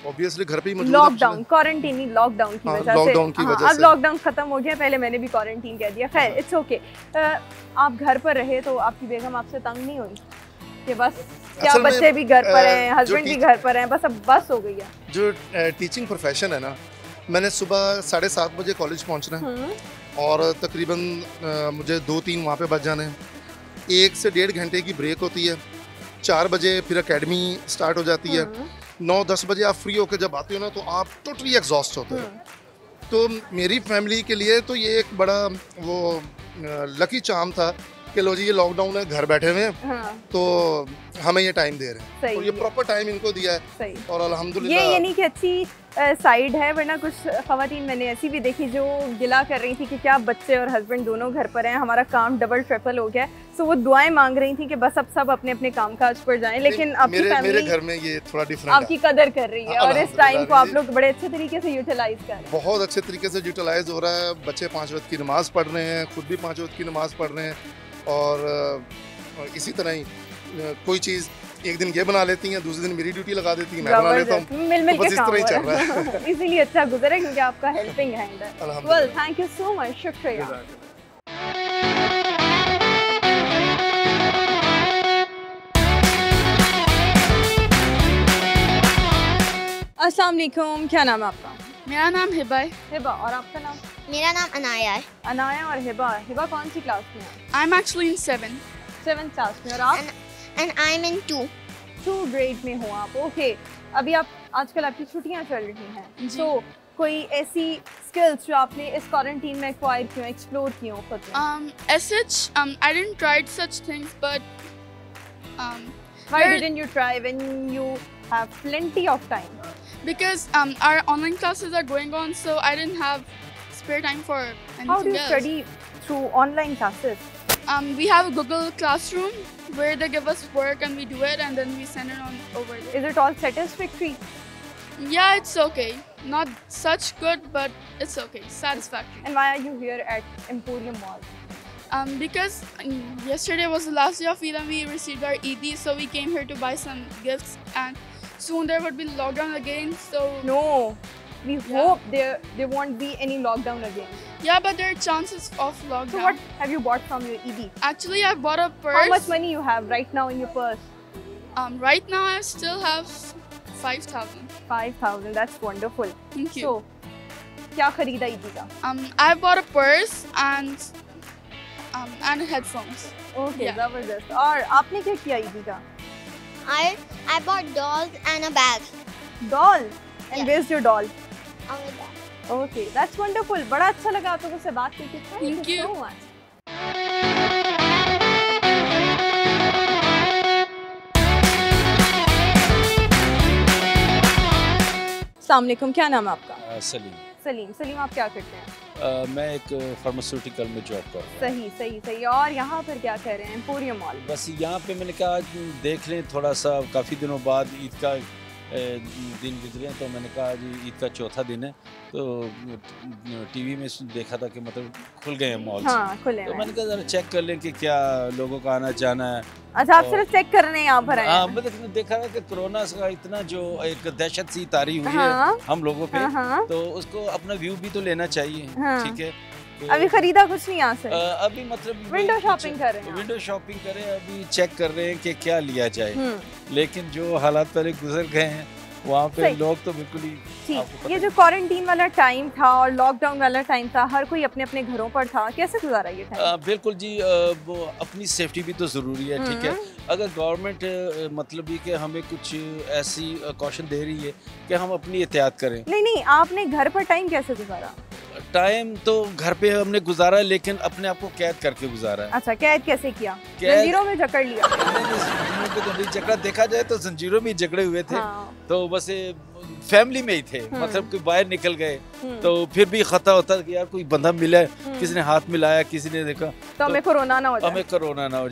Speaker 4: ऑब्वियसली घर पे ही मौजूद,
Speaker 1: लॉकडाउन, क्वारंटीन नहीं, लॉकडाउन की वजह से। अब लॉकडाउन खत्म हो गया, पहले मैंने भी क्वारंटीन कह दिया। खैर, इट्स ओके। आप घर पर रहे तो आपकी बेगम आपसे तंग नहीं हुई कि बस क्या बच्चे भी घर पर हैं, हस्बैंड भी घर पर हैं, बस अब बस हो गई है? जो
Speaker 4: टीचिंग प्रोफेशन है ना, मैंने सुबह 7:30 बजे कॉलेज पहुंचना है और तकरीबन मुझे 2-3 वहाँ पे बच जाने हैं। 1 से 1.5 घंटे की ब्रेक होती है। 4 बजे फिर एकेडमी स्टार्ट हो जाती है। 9-10 बजे आप फ्री होकर जब आते हो ना तो आप टोटली एग्जॉस्ट होते हो। तो मेरी फैमिली के लिए तो ये एक बड़ा वो लकी चार्म था कि लो जी ये लॉकडाउन है, घर बैठे हुए हैं, तो हमें ये टाइम दे रहे हैं और ये प्रॉपर टाइम इनको दिया है और अल्हम्दुलिल्लाह।
Speaker 1: ये यानी कि अच्छी साइड है, वरना कुछ ख़वातीन मैंने ऐसी भी देखी जो गिला कर रही थी कि क्या बच्चे और हस्बैंड दोनों घर पर हैं, हमारा काम डबल ट्रिपल हो गया। सो वो दुआएं मांग रही थी कि बस अब सब अपने अपने कामकाज पर जाएं, लेकिन आपकी फैमिली
Speaker 4: मेरे घर में ये थोड़ा डिफरेंट
Speaker 1: आपकी कदर कर रही है और इस टाइम को आप लोग बड़े अच्छे तरीके से यूटिलाइज कर रहे हैं।
Speaker 4: बहुत अच्छे तरीके से यूटिलाइज हो रहा है। बच्चे 5 वक्त की नमाज पढ़ रहे हैं, खुद भी 5 वक्त की नमाज पढ़ रहे हैं और इसी तरह ही कोई चीज़ एक दिन ये बना लेती हैं, दूसरे दिन मेरी ड्यूटी लगा देती हैं, मैं बना लेता हूँ।
Speaker 1: मिल
Speaker 4: के काम ही चल रहा
Speaker 1: है। इसीलिए अच्छा गुजरे क्योंकि आपका हेल्पिंग हैंड है। Well, thank you so much, शुक्रिया। अस्सलाम वालेकुम, क्या नाम है आपका?
Speaker 5: मेरा नाम हिबा है।
Speaker 1: हिबा, और आपका नाम?
Speaker 6: मेरा नाम अनाया है।
Speaker 1: अनाया और हिबा। हिबा कौन सी क्लास में है?
Speaker 5: I am actually in
Speaker 1: 7th class में। और आप?
Speaker 6: And I'm in
Speaker 1: 2 ग्रेड में हो आप। ओके, अभी आप आजकल आपकी छुट्टियां चल रही हैं, तो कोई ऐसी स्किल्स जो आपने इस क्वारंटीन में एक्वायर की हो, एक्सप्लोर की हो खुद में?
Speaker 5: As such, I didn't try such things, but
Speaker 1: why didn't you try when you have plenty of time?
Speaker 5: Because our online classes are going on, so I didn't have spare time for anything else.
Speaker 1: How do you study through online classes?
Speaker 5: We have a Google Classroom where they give us work and we do it and then we send it on over there.
Speaker 1: Is it all satisfactory?
Speaker 5: Yeah, it's okay. Not such good, but it's okay. Satisfactory.
Speaker 1: And why are you here at Emporium Mall?
Speaker 5: Because yesterday was the last day of Eid and we received our Eid, so we came here to buy some gifts, and soon there would be lockdown again, so...
Speaker 1: No, we hope there won't be any lockdown again.
Speaker 5: Yeah, but there are chances of lockdown.
Speaker 1: So what have you bought from your Eid?
Speaker 5: Actually, I bought a purse.
Speaker 1: How much money you have right now in your purse?
Speaker 5: Right now I still have 5,000.
Speaker 1: 5,000, that's wonderful.
Speaker 5: Thank you.
Speaker 1: So, क्या खरीदा ईद का?
Speaker 5: I bought a purse and headphones.
Speaker 1: Okay, ज़बरदस्त। और आपने क्या किया ईद का?
Speaker 6: I bought dolls and a bag.
Speaker 1: Doll? And where's your doll?
Speaker 6: On the bag.
Speaker 1: Okay, that's wonderful. बड़ा अच्छा लगा आप लोगों से बात करके। Thank you so much. अस्सलाम वालेकुम, क्या नाम है आपका?
Speaker 7: सलीम।
Speaker 1: सलीम आप क्या करते हैं?
Speaker 7: मैं एक फार्मास्यूटिकल में जॉब कर रहा हूँ।
Speaker 1: सही। और यहाँ पर क्या कर रहे हैं एम्पोरियम मॉल?
Speaker 7: बस यहाँ पे मैंने कहा आज देख लें थोड़ा सा, काफ़ी दिनों बाद ईद का दिन गुजरे, तो मैंने कहा आज ईद का चौथा दिन है, तो टीवी में देखा था कि मतलब खुल गए हैं मॉल।
Speaker 1: हाँ, खुले
Speaker 7: तो मैंने कहा ज़रा चेक कर लें कि क्या लोगों का आना जाना है।
Speaker 1: अच्छा, आप सिर्फ चेक करने यहाँ पर आए हैं?
Speaker 7: हाँ, मतलब देखा ना कि कोरोना का इतना जो एक दहशत सी तारी हुई
Speaker 1: हाँ,
Speaker 7: है हम लोगों पे,
Speaker 1: हाँ,
Speaker 7: तो उसको अपना व्यू भी तो लेना चाहिए।
Speaker 1: हाँ,
Speaker 7: ठीक है,
Speaker 1: अभी खरीदा कुछ नहीं यहाँ से?
Speaker 7: अभी मतलब
Speaker 1: विंडो शॉपिंग कर रहे हैं?
Speaker 7: विंडो शॉपिंग करें, अभी चेक कर रहे हैं कि क्या लिया जाए, लेकिन जो हालात पहले गुजर गए हैं वहाँ पे लोग तो बिल्कुल ही
Speaker 1: ठीक। ये जो क्वारंटीन वाला टाइम था और लॉकडाउन वाला टाइम था, हर कोई अपने अपने घरों पर था, कैसे गुजारा ये टाइम?
Speaker 7: बिल्कुल जी, वो अपनी सेफ्टी भी तो ज़रूरी है। ठीक है, अगर गवर्नमेंट मतलब ये कि हमें कुछ ऐसी कॉशन दे रही है कि हम अपनी एहतियात करें।
Speaker 1: नहीं, आपने घर पर टाइम कैसे गुजारा?
Speaker 7: टाइम तो घर पे हमने गुजारा, लेकिन अपने आप को कैद करके गुजारा है।
Speaker 1: अच्छा, कैद कैसे किया? जंजीरों में जकड़ लिया?
Speaker 7: झगड़ा देखा जाए तो जंजीरों में झगड़े हुए थे।
Speaker 1: हाँ।
Speaker 7: तो बस फैमिली में ही थे, मतलब कि बाहर निकल गए तो फिर भी खतरा होता कि यार कोई बंदा मिला, किसी ने हाथ मिलाया, किसी ने देखा तो
Speaker 1: हमें कोरोना ना हो जाए।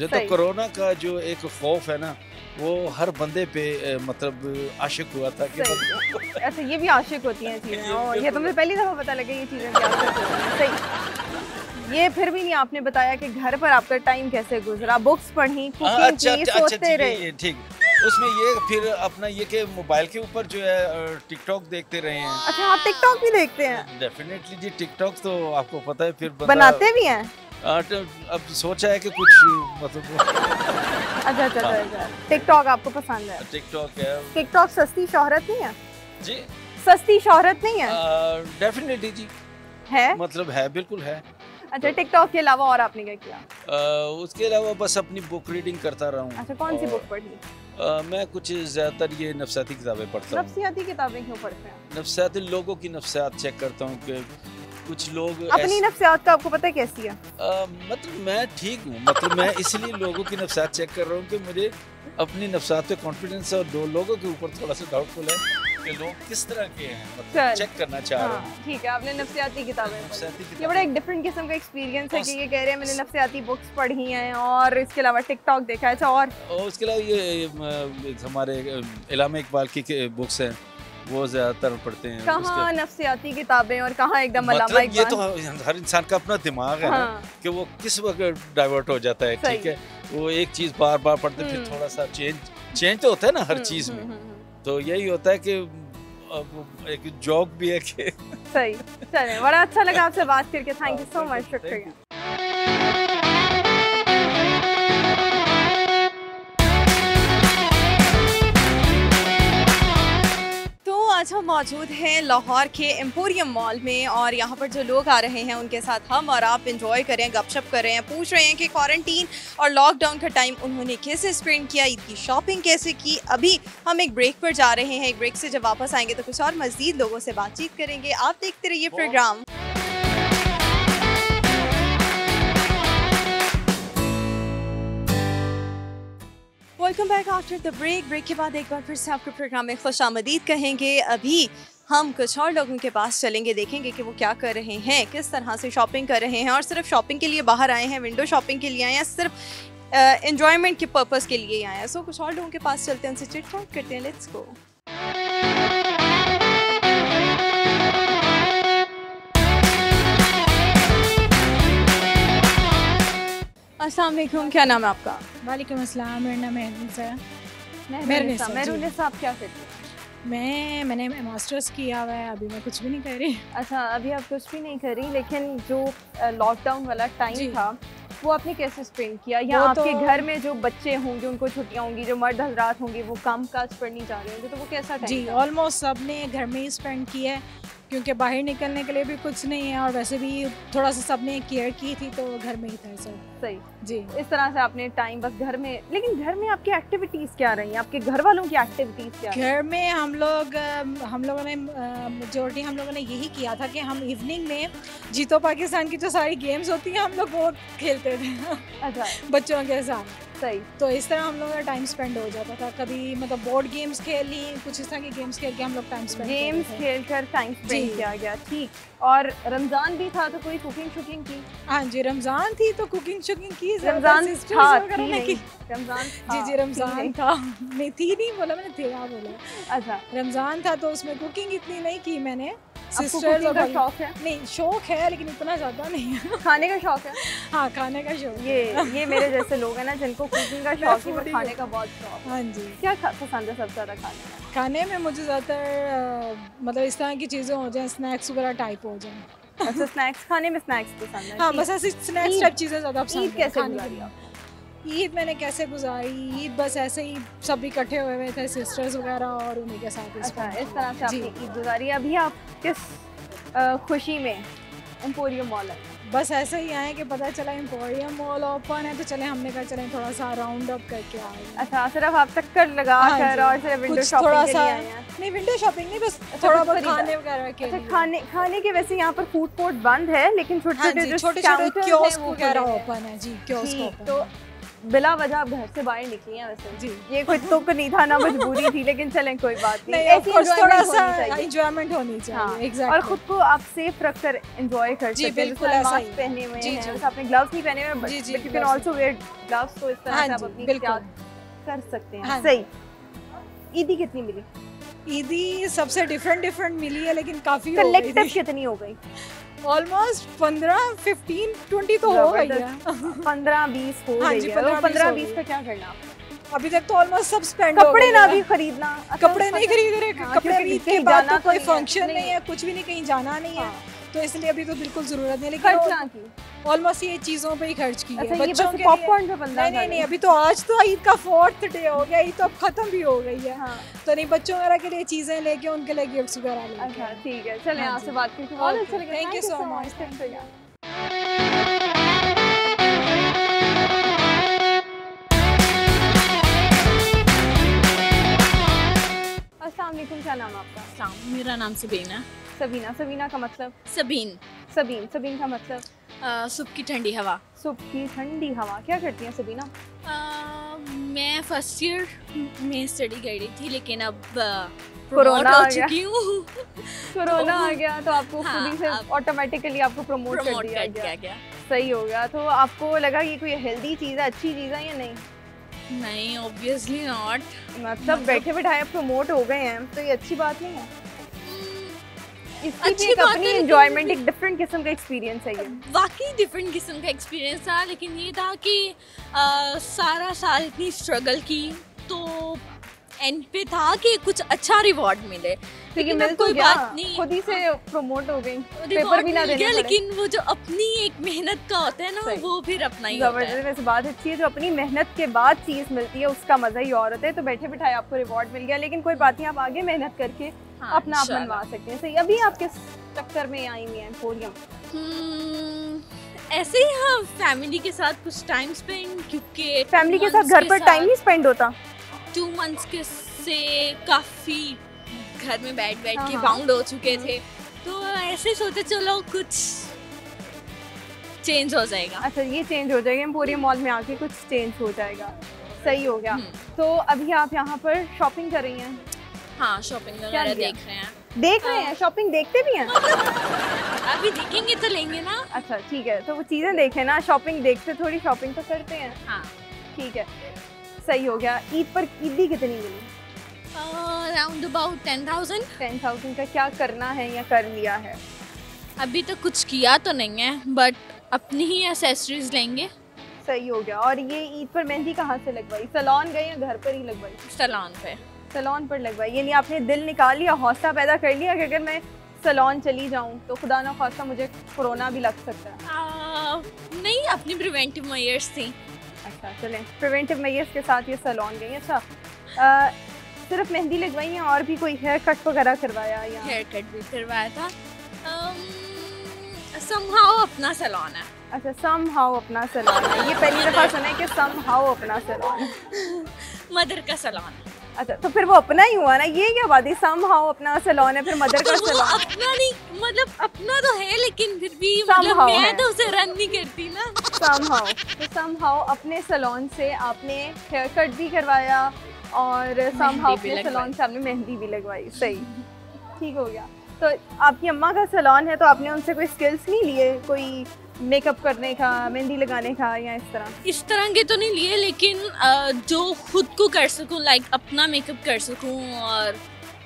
Speaker 7: तो कोरोना का जो एक खौफ है ना, वो हर बंदे पे मतलब आशिक हुआ था कि
Speaker 1: अच्छा, ये भी आशिक होती हैं चीजें। ये तो मुझे पहली दफा पता लगा ये चीजें भी आशिक होती हैं। सही। ये फिर भी नहीं आपने बताया कि घर पर आपका टाइम कैसे गुजरा? बुक्स पढ़ी, कुकिंग की, सोचते रहे?
Speaker 7: ठीक, उसमें ये फिर अपना ये कि मोबाइल के ऊपर जो है टिकटॉक देखते रहे हैं।
Speaker 1: अच्छा, आप टिकटॉक भी देखते हैं?
Speaker 7: डेफिनेटली जी, टिकटॉक तो आपको पता है, फिर
Speaker 1: बनाते भी हैं?
Speaker 7: अब सोचा है कि कुछ मतलब
Speaker 1: अच्छा, टिकटॉक आपको पसंद है?
Speaker 7: टिकटॉक है।
Speaker 1: टिकटॉक सस्ती शोहरत नहीं है
Speaker 7: जी?
Speaker 1: सस्ती शोहरत नहीं है?
Speaker 7: डेफिनेटली जी
Speaker 1: है, मतलब
Speaker 7: है, बिल्कुल है।
Speaker 1: अच्छा, टिकटॉक के अलावा और आपने क्या किया?
Speaker 7: उसके अलावा बस अपनी बुक रीडिंग करता रहा हूँ।
Speaker 1: अच्छा, कौन सी बुक पढ़ी?
Speaker 7: मैं कुछ ज़्यादातर ये नफ्सियाती किताबें पढ़ता हूँ।
Speaker 1: नफ्सियाती किताबें क्यों पढ़ते हैं?
Speaker 7: नफ्सियाती लोगों की नफ्सियात चेक करता हूँ कि कुछ लोग
Speaker 1: अपनी नफ्सियात का आपको पता है कैसी है?
Speaker 7: मतलब मैं ठीक हूँ, मतलब मैं इसलिए लोगों की नफ्सियात चेक कर रहा हूँ कि मुझे अपनी नफ्सियात पे कॉन्फिडेंस है, और लोगों के ऊपर थोड़ा सा डाउटफुल है कि लोग किस तरह के हैं, मतलब चेक करना चाह रहे हैं।
Speaker 1: ठीक है, आपने नफ्सियाती किताबें, ये बड़ा एक डिफरेंट किस्म का एक्सपीरियंस है कि ये कह रहे हैं मैंने नफ्सियाती बुक्स पढ़ी हैं और इसके अलावा टिकटॉक देखा है। अच्छा, और
Speaker 7: उसके अलावा ये हमारे इलामा इकबाल की बुक्स हैं, वो ज्यादातर पढ़ते हैं।
Speaker 1: कहाँ नफ्सियाती किताबें और कहाँ एकदम
Speaker 7: मतलब ये तो हर इंसान का अपना दिमाग है ना, कि वो किस वक्त डाइवर्ट हो जाता है। ठीक है, वो एक चीज बार बार पढ़ते फिर थोड़ा सा चेंज तो होता है ना हर चीज में। तो यही होता है कि एक जोक भी है कि
Speaker 1: सही। चलें, बड़ा अच्छा लगा आपसे बात करके, थैंक यू सो मच, शुक्रिया। आज हम मौजूद हैं लाहौर के एम्पोरियम मॉल में और यहाँ पर जो लोग आ रहे हैं उनके साथ हम और आप एंजॉय कर रहे हैं, गपशप कर रहे हैं, पूछ रहे हैं कि क्वारंटीन और लॉकडाउन का टाइम उन्होंने कैसे स्पेंड किया, ईद की शॉपिंग कैसे की। अभी हम एक ब्रेक पर जा रहे हैं, एक ब्रेक से जब वापस आएंगे तो कुछ और मज़ीद लोगों से बातचीत करेंगे। आप देखते रहिए programme. Welcome back after the break. Break के बाद एक बार फिर से आपके प्रोग्राम में खुशामदीद कहेंगे। अभी हम कुछ और लोगों के पास चलेंगे, देखेंगे कि वो क्या कर रहे हैं, किस तरह से शॉपिंग कर रहे हैं, और सिर्फ शॉपिंग के लिए बाहर आए हैं, विंडो शॉपिंग के लिए आए हैं, सिर्फ एंजॉयमेंट के पर्पस के लिए आए हैं। सो कुछ और लोगों के पास चलते हैं, उनसे चिट चैट करते हैं। Let's go. अस्सलाम वालेकुम, क्या नाम है आपका?
Speaker 8: वालेकुम अस्सलाम, मेरा नाम है महरुनिसा।
Speaker 1: महरुनिसा, आप क्या करती हैं?
Speaker 8: मैंने मास्टर्स किया हुआ है, अभी मैं कुछ भी नहीं कर रही।
Speaker 1: अच्छा, अभी आप कुछ भी नहीं कर रही, लेकिन जो लॉकडाउन वाला टाइम था वो आपने कैसे स्पेंड किया? या आपके घर में जो बच्चे होंगे उनको छुट्टियां होंगी, जो मर्द हजरात होंगे वो काम काज पर नहीं जा रहे होंगे, तो वो कैसा टाइम?
Speaker 8: जी, ऑलमोस्ट सब ने घर में ही स्पेंड किया है, क्योंकि बाहर निकलने के लिए भी कुछ नहीं है, और वैसे भी थोड़ा सा सब ने केयर की थी, तो घर में ही था सब।
Speaker 1: सही
Speaker 8: जी,
Speaker 1: इस तरह से आपने टाइम बस घर में। लेकिन घर में आपकी एक्टिविटीज़ क्या रही हैं, आपके घर वालों की एक्टिविटीज़ क्या?
Speaker 8: घर में हम लोगों ने मेजॉरिटी हम लोगों ने यही किया था कि हम इवनिंग में जीतो पाकिस्तान की जो सारी गेम्स होती हैं हम लोग वो खेलते थे।
Speaker 1: अच्छा,
Speaker 8: बच्चों के साथ।
Speaker 1: सही।
Speaker 8: तो इस तरह हम लोग का टाइम स्पेंड हो जाता था। कभी मतलब बोर्ड गेम्स खेल ली, कुछ इस तरह के गेम्स खेल के हम लोग टाइम स्पेंड
Speaker 1: गेम्स खेल कर टाइम स्पेंड किया गया। ठीक, और रमजान भी था तो कोई कुकिंग शुकिंग की?
Speaker 8: हाँ जी, रमजान थी तो कुकिंग शुकिंग की।
Speaker 1: रमजान था नहीं, रमजान
Speaker 8: जी जी रमजान था, नहीं थी नहीं बोला मैंने, थे हाँ बोला।
Speaker 1: अच्छा,
Speaker 8: रमजान था तो उसमें कुकिंग इतनी नहीं की मैंने।
Speaker 1: सिस्टर्स का शौक है?
Speaker 8: नहीं, शौक है लेकिन इतना ज़्यादा नहीं है।
Speaker 1: खाने का शौक है?
Speaker 8: हाँ, खाने का शौक।
Speaker 1: ये मेरे जैसे लोग हैं ना जिनको कुकिंग का शौक है पर खाने का बहुत शौक।
Speaker 8: हाँ जी।
Speaker 1: क्या पसंद है सबसे ज़्यादा खाने में?
Speaker 8: खाने में मुझे ज़्यादातर मतलब इस तरह की चीज़ें हो जाएं, स्नैक्स वगैरह टाइप हो जाएं।
Speaker 1: अच्छा, स्नैक्स, खाने में स्नैक्स पसंद है?
Speaker 8: हाँ, बस ऐसी स्नैक्स टाइप चीज़ें ज़्यादा पसंद है।
Speaker 1: ईद कैसे गुजारी आप?
Speaker 8: ईद मैंने कैसे गुजारी? ईद बस ऐसे ही सब इकट्ठे हुए थे, सिस्टर्स वगैरह, और उन्हीं के साथ।
Speaker 1: अच्छा, इस तरह से आपने ईद गुजारी। अभी आप किस खुशी में एम्पोरियम मॉल है?
Speaker 8: बस ऐसे ही आए कि पता चला एम्पोरियम मॉल ओपन है तो चले, हमने कहा चलें थोड़ा सा राउंड अप करके आए।
Speaker 1: अच्छा, सिर्फ आप चक्कर लगा कर और सिर्फ विंडो शॉपिंग के लिए आए हैं?
Speaker 8: नहीं, विंडो शॉपिंग नहीं, बस थोड़ा बहुत खाने वगैरह के लिए।
Speaker 1: खाने के वैसे यहाँ पर फूड कोर्ट बंद है लेकिन छोटे छोटे
Speaker 8: कियोस्क वगैरह ओपन है जी, कियोस्क ओपन।
Speaker 1: तो बिला वजह आप घर से बाहर निकली हैं वैसे जी? ये कोई तुक नहीं था ना, मजबूरी थी, लेकिन चलें कोई बात नहीं, ऐसी
Speaker 8: थोड़ा सा एंजॉयमेंट होनी चाहिए।
Speaker 1: हाँ,
Speaker 8: एग्जैक्टली।
Speaker 1: और खुद को आप सेफ रखकर एंजॉय कर सकते हैं।
Speaker 8: बिल्कुल ऐसा ही
Speaker 1: पहने हुए हैं, बस आपने ग्लव्स नहीं पहने हुए, but you can also wear gloves, तो इस तरह से आप अपनी एहतियात कर सकते हैं। सही। ईदी कितनी मिली?
Speaker 8: ईदी सबसे डिफरेंट मिली है लेकिन काफी
Speaker 1: कलेक्टिव कितनी हो गई?
Speaker 8: ऑलमोस्ट 15, 15, 20 तो हो गई है।
Speaker 1: 15-20 हो गई है। 15-20 का क्या करना?
Speaker 8: अभी तक तो ऑलमोस्ट सब स्पेंड हो गया।
Speaker 1: कपड़े ना भी खरीदना?
Speaker 8: कपड़े नहीं खरीद रहे, कपड़े खरीद के बाद तो कोई फंक्शन नहीं है, कुछ भी नहीं, कहीं जाना नहीं है, तो इसलिए अभी तो बिल्कुल जरूरत नहीं। लेकिन
Speaker 1: खर्च ना की,
Speaker 8: ऑलमोस्ट ये चीजों पे ही खर्च की है।
Speaker 1: अच्छा,
Speaker 8: बच्चों के
Speaker 1: पॉपकॉर्न पे 15।
Speaker 8: नहीं, अभी तो आज तो ईद का 4th डे हो गया, ईद तो अब खत्म भी हो गई है। तो नहीं, बच्चों वगैरह के लिए चीजें लेके उनके लिए गिफ्ट्स वगैरह लेके।
Speaker 1: अच्छा, ठीक है, चलें आपसे बात करके बहुत अच्छा लगा।
Speaker 8: Thank you so much.
Speaker 1: अस्सलाम वालेकुम, क्या नाम आपका?
Speaker 9: मेरा नाम सबीना।
Speaker 1: सबीना। सबीना का मतलब?
Speaker 9: सबीन।
Speaker 1: सबीन का मतलब?
Speaker 9: सुबह की ठंडी हवा।
Speaker 1: सुबह की ठंडी हवा। क्या करती हैं सबीना?
Speaker 9: मैं फर्स्ट ईयर में स्टडी कर रही थी, लेकिन अब
Speaker 1: कोरोना
Speaker 9: हो चुकी हूँ।
Speaker 1: कोरोना आ गया तो आपको खुद ही से ऑटोमेटिकली आपको प्रमोट कर दिया गया। सही हो गया। तो आपको लगा ये कोई हेल्दी चीज़ है, अच्छी चीज़ है या नहीं?
Speaker 9: नहीं, ऑब्वियसली नॉट।
Speaker 1: मतलब बैठे बैठाए प्रमोट हो गए हैं तो ये अच्छी बात नहीं है? इसकी
Speaker 9: अच्छी
Speaker 1: एक अपनी एंजॉयमेंट, एक डिफरेंट किस्म का एक्सपीरियंस है ये।
Speaker 9: वाकई डिफरेंट किस्म का एक्सपीरियंस था, लेकिन ये था कि सारा साल इतनी स्ट्रगल की तो एंड पे था कि कुछ अच्छा रिवॉर्ड मिले।
Speaker 1: लेकिन मिल कोई बात नहीं, खुद ही से प्रमोट हो गई, पेपर भी ना देने पड़े।
Speaker 9: लेकिन वो जो अपनी एक मेहनत का होता है ना, वो फिर अपना ही होता है।
Speaker 1: वैसे बात अच्छी है, जो अपनी मेहनत के बाद चीज़ मिलती है उसका मज़ा ही और होता है। तो बैठे बैठाए आपको रिवॉर्ड मिल गया, लेकिन कोई बात नहीं, आप आगे मेहनत करके अपना आप बनवा सकते हैं। सही। अभी आप किस चक्कर में आई हुई हैं एम्पोरियम?
Speaker 9: ऐसे ही हाँ, फैमिली के साथ कुछ टाइम स्पेंड, क्योंकि
Speaker 1: फैमिली के साथ घर पर टाइम नहीं स्पेंड होता।
Speaker 9: 2 मंथ्स के से काफ़ी घर में बैठ के बाउंड हो चुके थे, तो ऐसे सोचे चलो कुछ चेंज हो जाएगा।
Speaker 1: अच्छा, ये चेंज हो जाएगा, एम्पोरियम मॉल में आके कुछ चेंज हो जाएगा। सही हो गया। तो अभी आप यहाँ पर शॉपिंग कर रही हैं?
Speaker 9: हाँ, शॉपिंग वगैरह देख रहे हैं। शॉपिंग देखते भी हैं?
Speaker 1: अभी
Speaker 9: देखेंगे तो लेंगे ना।
Speaker 1: अच्छा, ठीक है, तो वो चीज़ें देखें ना, शॉपिंग देखते थोड़ी शॉपिंग तो करते हैं।
Speaker 9: हाँ,
Speaker 1: ठीक है, सही हो गया। ईद पर ईदी कितनी मिली?
Speaker 9: Around about 10,000।
Speaker 1: 10,000 का क्या करना है या कर लिया है?
Speaker 9: अभी तो कुछ किया तो नहीं है, बट अपनी ही एक्सेसरीज लेंगे।
Speaker 1: सही हो गया। और ये ईद पर मेहंदी कहाँ से लगवाई? सैलून गए या घर पर ही लगवाई? सैलून पर लगवाई, यानी आपने दिल निकाल लिया, हौसला पैदा कर लिया कि अगर मैं सैलून चली जाऊँ तो खुदा ना खास्ता मुझे कोरोना भी लग सकता है।
Speaker 9: नहीं, अपनी प्रिवेंटिव मेजर्स थी।
Speaker 1: अच्छा, चलें, प्रिवेंटिव मेजर्स के साथ ये सैलून गई। अच्छा, सिर्फ मेहंदी लगवाई है और भी कोई हेयर कट वगैरह करवाया? या
Speaker 9: हेयर कट भी करवाया था। समहाउ अपना सैलून है।
Speaker 1: अच्छा, समहाउ अपना सैलून है। ये पहली दफ़ा सुना है कि समहाउ अपना सैलून है।
Speaker 9: मदर का सैलून है।
Speaker 1: अच्छा, तो फिर वो अपना ही हुआ ना, ये क्या बात है, समहाउ अपना सैलून है, फिर मदर का
Speaker 9: वो
Speaker 1: सैलून
Speaker 9: अपना नहीं, मतलब अपना तो है लेकिन फिर भी
Speaker 1: Somehow
Speaker 9: मतलब मैं
Speaker 1: है।
Speaker 9: तो उसे रन नहीं करती ना।
Speaker 1: समहाउ, तो समहाउ अपने सैलून से आपने हेयर कट भी करवाया और समहाउ
Speaker 9: भी
Speaker 1: अपने
Speaker 9: लगवाई।
Speaker 1: सैलून से आपने मेहंदी भी लगवाई, सही, ठीक हो गया। तो आपकी अम्मा का सैलून है, तो आपने उनसे कोई स्किल्स नहीं लिए, कोई मेकअप करने का, मेहंदी लगाने का, या इस तरह
Speaker 9: के तो नहीं लिए, लेकिन जो खुद को कर सकूं, लाइक अपना मेकअप कर सकूं और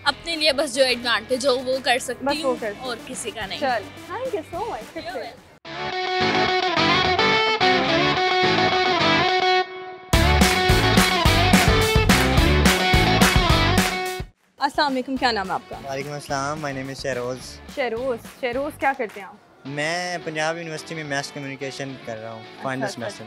Speaker 9: अपने लिए बस जो एडवांटेज हो वो कर सकती
Speaker 1: बस वो
Speaker 9: हूँ
Speaker 1: कर सकती
Speaker 9: और किसी का नहीं।
Speaker 1: चल, थैंक यू सो मच। अस्सलाम वालेकुम, क्या नाम है आपका?
Speaker 10: वालेकुम अस्सलाम, my name is Shahroz.
Speaker 1: Shahroz क्या करते हैं आप?
Speaker 10: मैं पंजाब यूनिवर्सिटी में मैथ कम्युनिकेशन कर रहा हूँ, फाइनल सेमेस्टर।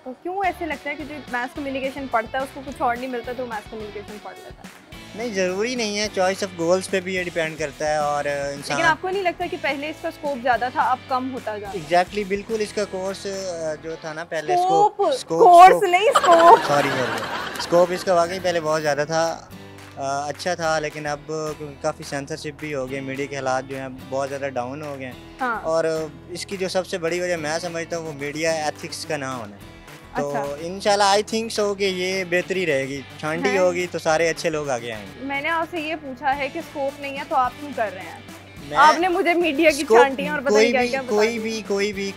Speaker 1: तो क्यों ऐसे लगता है कि जो मैथ कम्युनिकेशन पढ़ता है उसको कुछ और नहीं मिलता तो मैथ कम्युनिकेशन पढ़ लेता है?
Speaker 10: नहीं, ज़रूरी नहीं है, चॉइस ऑफ गोल्स पे भी ये डिपेंड करता है और इंसान।
Speaker 1: लेकिन आपको नहीं लगता कि पहले इसका स्कोप ज़्यादा था, अब कम होता जा रहा है?
Speaker 10: एग्जैक्टली, बिल्कुल। इसका कोर्स जो था ना पहले, स्कोप इसका वाकई पहले बहुत ज़्यादा था, अच्छा था, लेकिन अब काफ़ी सेंसरशिप भी हो गई, मीडिया के हालात जो हैं बहुत ज़्यादा डाउन हो गए हैं।
Speaker 1: हाँ।
Speaker 10: और इसकी जो सबसे बड़ी वजह मैं समझता हूँ वो मीडिया एथिक्स का ना होना है। तो
Speaker 1: अच्छा।
Speaker 10: इंशाल्लाह आई थिंक सो कि ये बेहतरी रहेगी, ठंडी होगी तो सारे अच्छे लोग आगे आएंगे।
Speaker 1: मैंने आपसे ये पूछा है कि स्कोप नहीं है तो आप क्यों कर रहे हैं?
Speaker 10: मैं-
Speaker 1: आपने मुझे मीडिया की छांटी और पता नहीं क्या क्या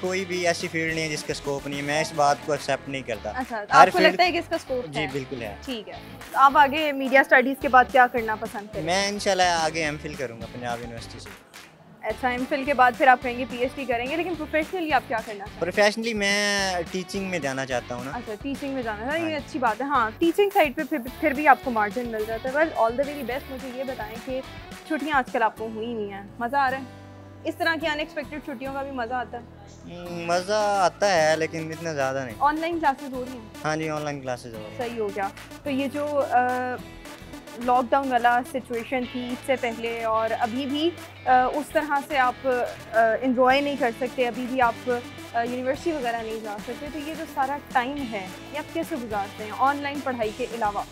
Speaker 10: कोई भी ऐसी फील्ड नहीं है जिसका स्कोप नहीं है, मैं इस बात को एक्सेप्ट नहीं करता।
Speaker 1: अच्छा,
Speaker 10: हर
Speaker 1: आपको लगता है कि इसका स्कोप है?
Speaker 10: जी बिल्कुल है।
Speaker 1: ठीक है, तो आप आगे मीडिया स्टडीज के बाद क्या करना पसंद करें?
Speaker 10: मैं इंशाल्लाह आगे एमफिल करूंगा पंजाब यूनिवर्सिटी से।
Speaker 1: अच्छा, एमफिल के बाद फिर आप कहेंगे पीएचडी करेंगे, लेकिन प्रोफेशनली आप क्या करना चाहते
Speaker 10: प्रोफेशनली मैं टीचिंग में जाना चाहता हूँ ना।
Speaker 1: अच्छा, टीचिंग में जाना है, ये अच्छी बात है। हाँ, टीचिंग साइड पे फिर भी आपको मार्जिन मिल जाता है। Well, all the very best. मुझे ये बताएं कि छुट्टियाँ आजकल आपको हुई नहीं हैं, मज़ा आ रहा है? इस तरह की अनएक्सपेक्टेड छुट्टियों का भी मज़ा आता है?
Speaker 10: मज़ा आता है लेकिन इतना ज़्यादा नहीं।
Speaker 1: ऑनलाइन क्लासेस हो रही हैं?
Speaker 10: हाँ जी, ऑनलाइन क्लासेस हो रही हैं।
Speaker 1: सही हो गया। तो ये जो लॉकडाउन वाला सिचुएशन थी इससे पहले और अभी भी उस तरह से आप इंजॉय नहीं कर सकते, अभी भी आप यूनिवर्सिटी वगैरह नहीं जा सकते, तो ये जो सारा टाइम है ये आप कैसे गुजारते हैं ऑनलाइन पढ़ाई के अलावा?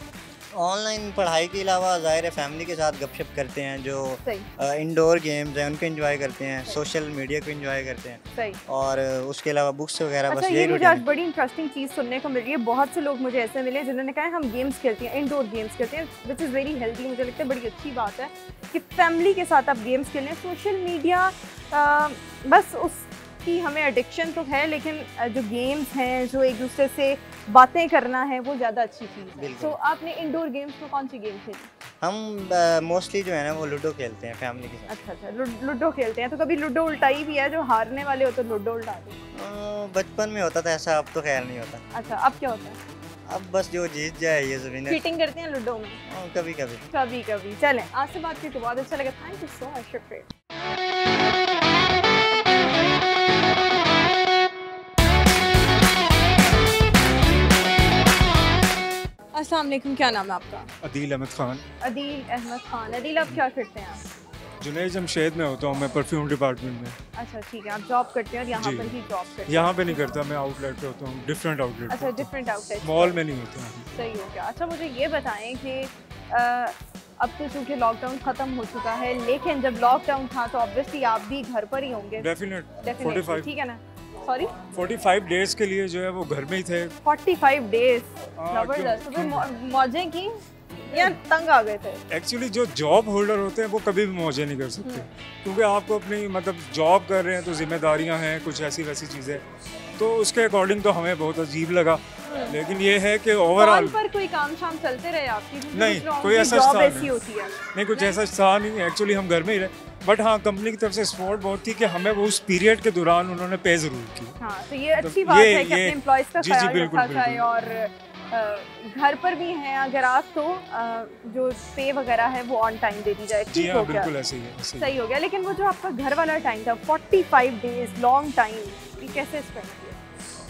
Speaker 10: ऑनलाइन पढ़ाई के अलावा ज़ाहिर है फैमिली के साथ गपशप करते हैं, जो इंडोर गेम्स हैं उनको एंजॉय करते हैं, सोशल मीडिया को एंजॉय करते हैं।
Speaker 1: सही।
Speaker 10: और उसके अलावा बुक्स वगैरह।
Speaker 1: अच्छा,
Speaker 10: बस
Speaker 1: ये
Speaker 10: यही
Speaker 1: मुझे आज बड़ी इंटरेस्टिंग चीज़ सुनने को मिल रही है। बहुत से लोग मुझे ऐसे मिले जिन्होंने कहा है हम गेम्स खेलते हैं, इंडोर गेम्स खेलते हैं, विच इज़ वेरी हेल्दी। मुझे लगता है बड़ी अच्छी बात है कि फैमिली के साथ आप गेम्स खेलें। सोशल मीडिया बस उसकी हमें एडिक्शन तो है, लेकिन जो गेम्स हैं, जो एक दूसरे से बातें करना है, वो ज़्यादा अच्छी चीज़ है। तो आपने इंडोर गेम्स में कौन सी गेम खेली?
Speaker 10: हम मोस्टली जो है ना वो लूडो खेलते हैं फैमिली के साथ।
Speaker 1: अच्छा, लूडो खेलते हैं। तो कभी लूडो उल्टाई भी है, जो हारने वाले हो तो लूडो उल्टा दो?
Speaker 10: बचपन में होता था ऐसा, अब तो खैर नहीं होता।
Speaker 1: अच्छा, अब क्या होता है?
Speaker 10: अब बस जो जीत जाए ये ज़मीन।
Speaker 1: चीटिंग करते हैं लूडो में?
Speaker 10: कभी कभी।
Speaker 1: चलें, आज से बात करके बहुत अच्छा लगा। Thank you so much. शुक्रिया। अस्सलाम वालेकुम, क्या नाम है आपका?
Speaker 11: अदील अहमद खान।
Speaker 1: अदील अहमद खान। अदील, आप क्या करते हैं आप?
Speaker 11: जुनैद जमशेद में होता हूँ मैं, परफ्यूम डिपार्टमेंट में।
Speaker 1: अच्छा, ठीक है, आप जॉब करते हैं और यहाँ पर ही जॉब करते हैं?
Speaker 11: यहाँ पे नहीं करता, मैं आउटलेट पे होता हूँ, डिफरेंट आउटलेट।
Speaker 1: अच्छा, डिफरेंट आउटलेट,
Speaker 11: मॉल में नहीं होता।
Speaker 1: सही हो गया। अच्छा, मुझे ये बताएं कि अब तो चूँकि लॉकडाउन ख़त्म हो चुका है, लेकिन जब लॉकडाउन था तो ऑब्वियसली आप भी घर पर ही होंगे?
Speaker 11: डेफिनेट,
Speaker 1: ठीक है ना? सॉरी,
Speaker 11: 45 डेज के लिए जो है वो घर में ही थे।
Speaker 1: 45 डेज, जबरदस्त। तो मौजें की या तंग आ गए थे?
Speaker 11: एक्चुअली जो जॉब होल्डर होते हैं वो कभी भी मौजे नहीं कर सकते, क्योंकि आपको अपनी मतलब जॉब कर रहे हैं तो जिम्मेदारियां हैं, कुछ ऐसी वैसी चीज़ें, तो उसके अकॉर्डिंग तो हमें बहुत अजीब लगा। लेकिन ये है कि ओवरऑल
Speaker 1: पर कोई काम शाम चलते रहे आपकी?
Speaker 11: नहीं, कोई ऐसा
Speaker 1: जॉब ऐसी होती है?
Speaker 11: नहीं, कुछ ऐसा था नहीं। एक्चुअली हम घर में ही रहे, बट हाँ कंपनी की तरफ से सपोर्ट बहुत थी कि हमें वो उस पीरियड के दौरान उन्होंने पे ज़रूर की।
Speaker 1: हाँ, तो ये अच्छी बात है कि अपने एम्प्लॉयज़ का ख्याल रखा जाए। और घर पर भी हैं अगर आप, तो जो पे वगैरह है वो ऑन टाइम दे दी जाए।
Speaker 11: जी हाँ, बिल्कुल ऐसे ही है।
Speaker 1: सही हो गया। लेकिन वो जो आपका घर वाला टाइम था, 45 डेज, लॉन्ग टाइम, ये कैसे स्पेंड किया?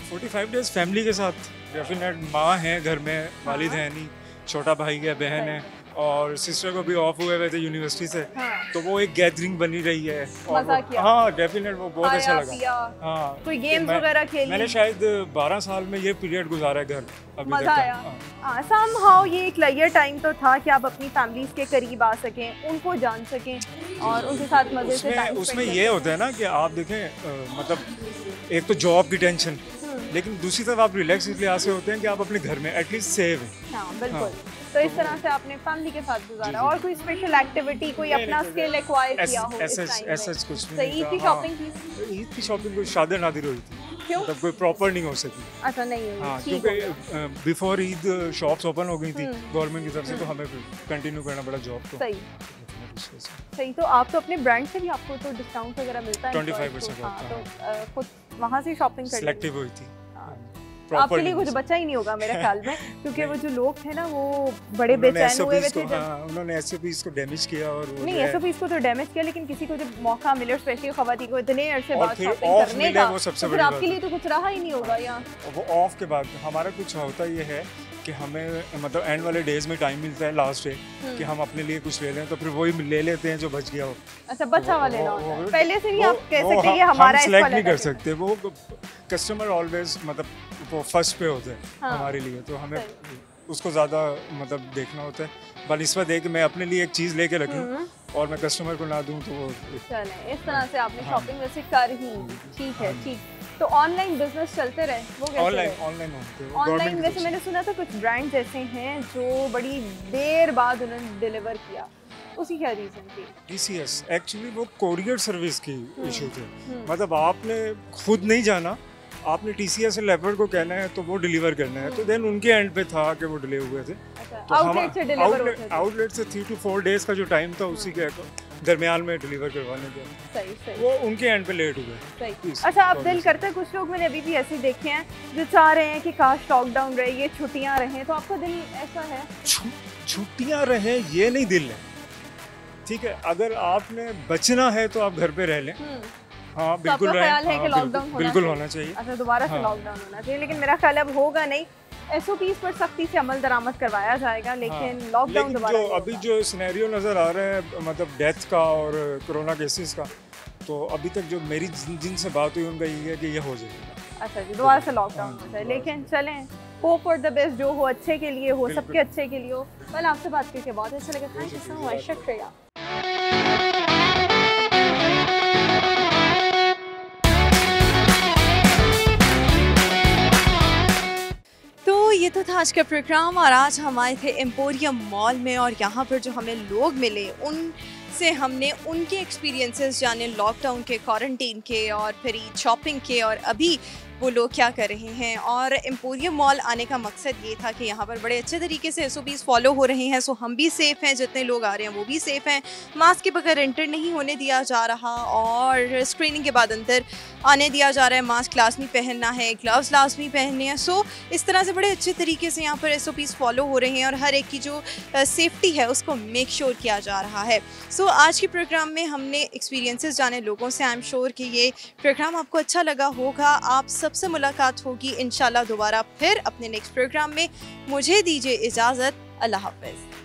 Speaker 11: 45 डेज फैमिली के साथ। डेफिनेट माँ है घर में, वालिद है नहीं, छोटा भाई है, बहन है, और सिस्टर को भी ऑफ हुए हुए थे यूनिवर्सिटी से,
Speaker 1: हाँ।
Speaker 11: तो वो एक गैदरिंग बनी रही है।
Speaker 1: मजा किया?
Speaker 11: हाँ डेफिनेट, वो बहुत अच्छा लगा।
Speaker 1: हाँ, कोई गेम्स वगैरह खेली?
Speaker 11: मैंने शायद 12 साल में ये पीरियड गुजारा है घर।
Speaker 1: मजा आया। समहाउ ये एक लेयर टाइम तो था कि आप अपनी फैमिलीज के करीब आ सकें, उनको जान सकें और उनके साथ मजे से टाइम
Speaker 11: उसमें ये होता है ना कि आप देखें मतलब एक तो जॉब की टेंशन, लेकिन दूसरी तरफ आप रिलैक्स इसलिए ऐसे होते हैं कि आप अपने घर में एटलीस्ट सेव हैं।
Speaker 1: हाँ बिल्कुल। तो इस तरह से आपने फैमिली के साथ गुजारा। और कोई स्पेशल एक्टिविटी, कोई अपना स्किल एक्वायर किया हो इस टाइम में?
Speaker 11: ऐसा कुछ
Speaker 1: नहीं। ईद की शॉपिंग की?
Speaker 11: ईद की शॉपिंग कोई शादी नादिर हुई थी।
Speaker 1: क्यों?
Speaker 11: मतलब कोई प्रॉपर नहीं हो सकी।
Speaker 1: अच्छा, नहीं हुई।
Speaker 11: हाँ, क्योंकि बिफोर ईद शॉप्स ओपन हो गई थी गवर्नमेंट की तरफ से, तो हमें कंटिन्यू करना पड़ा जॉब को।
Speaker 1: सही। तो आप तो अपने ब्रांड से भी आपको तो डिस्काउंट वगैरह मिलता है
Speaker 11: 25%।
Speaker 1: हाँ, तो खुद वहाँ से शॉपिंग कर
Speaker 11: सिलेक्टिव हुई थी।
Speaker 1: आपके लिए कुछ बचा ही नहीं होगा मेरे ख्याल में, क्योंकि वो जो लोग थे ना वो बड़े बेचैन हुए थे जब
Speaker 11: उन्होंने एसओपीज को डैमेज किया। और
Speaker 1: नहीं, एसओपीज को तो डैमेज किया, लेकिन किसी को जब मौका मिले, स्पेशली खवाती को इतने अरसे बाद शॉपिंग करने का, तो फिर आपके लिए तो कुछ रहा ही नहीं होगा। यहाँ
Speaker 11: वो ऑफ के बाद हमारा कुछ होता ये है कि हमें मतलब एंड वाले डेज में टाइम मिलता है लास्ट डे कि हम अपने लिए कुछ ले लें, तो फिर वही ले लेते हैं जो बच गया हो।
Speaker 1: अच्छा, बचा वाले ना होता है पहले से ही आप कह सकते हैं कि हमारा
Speaker 11: हम सेलेक्ट नहीं कर सकते, वो कस्टमर ऑलवेज मतलब वो फर्स्ट पे होते हैं हमारे लिए, तो हमें उसको ज़्यादा मतलब देखना होता है। बल इस बात है कि मैं अपने लिए एक चीज़ लेके रखूँ और मैं कस्टमर को ना दूँ, तो वो
Speaker 1: चले इस तरह से आपने शॉपिंग वैसे कर ही। ठीक है, ठीक। तो ऑनलाइन बिजनेस चलते रहे, वो कैसे? ऑनलाइन वैसे मैंने सुना था कुछ ब्रांड्स ऐसे हैं जो बड़ी देर बाद उन्होंने डिलीवर किया, उसकी क्या रीजन थी?
Speaker 11: TCS एक्चुअली वो कोरियर सर्विस की इशू थे। मतलब आपने खुद नहीं जाना, आपने TCS लेपर्ड को कहना है तो वो डिलीवर करना है, तो देन उनके एंड पे था कि वो डिले हुए थे।
Speaker 1: तो
Speaker 11: आउटलेट से 3 to 4 डेज का जो टाइम था उसी के दरमियान में डिलीवर करवाने का।
Speaker 1: सही।
Speaker 11: वो उनके एंड पे लेट हुए।
Speaker 1: सही। अच्छा, अब दिल करता है, कुछ लोग मैंने अभी भी ऐसे देखे हैं जो चाह रहे हैं कि काश लॉकडाउन रहे, ये छुट्टियां रहें, तो आपका दिल ऐसा है?
Speaker 11: छुट्टियां रहें ये नहीं दिल है, ठीक है। अगर आपने बचना है तो आप घर पे रह लें। हाँ बिल्कुल,
Speaker 1: ख्याल है कि लॉकडाउन
Speaker 11: बिल्कुल होना चाहिए।
Speaker 1: अच्छा, दोबारा से लॉकडाउन होना चाहिए, लेकिन मेरा ख्याल अब होगा नहीं। SOPs पर सख्ती से अमल दरामद करवाया जाएगा, लेकिन लॉकडाउन दोबारा
Speaker 11: अभी जो सिनेरियो नज़र आ रहा है मतलब डेथ का और कोरोना केसेस का, तो अभी तक जो मेरी जिनसे बात हुई उनका ये है कि ये हो जाएगा।
Speaker 1: अच्छा जी, दोबारा से लॉकडाउन हो जाए, लेकिन चलें, होप फॉर द बेस्ट, जो हो अच्छे के लिए हो, सबके अच्छे के लिए हो। कल आपसे बात करके बहुत अच्छा लगा। थैंक यू सो मच, शुक्रिया। तो ये तो था आज का प्रोग्राम, और आज हम आए थे एम्पोरियम मॉल में, और यहाँ पर जो हमें लोग मिले उनसे हमने उनके एक्सपीरियंसेस जाने, लॉकडाउन के, क्वारंटीन के, और फिर ईद शॉपिंग के, और अभी वो लोग क्या कर रहे हैं। और एम्पोरियम मॉल आने का मकसद ये था कि यहाँ पर बड़े अच्छे तरीके से SOPs फॉलो हो रहे हैं, सो हम भी सेफ़ हैं, जितने लोग आ रहे हैं वो भी सेफ़ हैं, मास्क के बगैर एंटर नहीं होने दिया जा रहा, और स्क्रीनिंग के बाद अंदर आने दिया जा रहा है, मास्क लाजमी पहनना है, ग्लव्स लाजमी पहनने हैं। सो इस तरह से बड़े अच्छे तरीके से यहाँ पर SOPs फॉलो हो रहे हैं, और हर एक की जो सेफ्टी है उसको मेक श्योर किया जा रहा है। सो आज के प्रोग्राम में हमने एक्सपीरियंसेस जाने लोगों से। आई एम श्योर कि ये प्रोग्राम आपको अच्छा लगा होगा। आप सबसे मुलाकात होगी इंशाल्लाह दोबारा फिर अपने नेक्स्ट प्रोग्राम में। मुझे दीजिए इजाज़त, अल्लाह हाफ़िज़।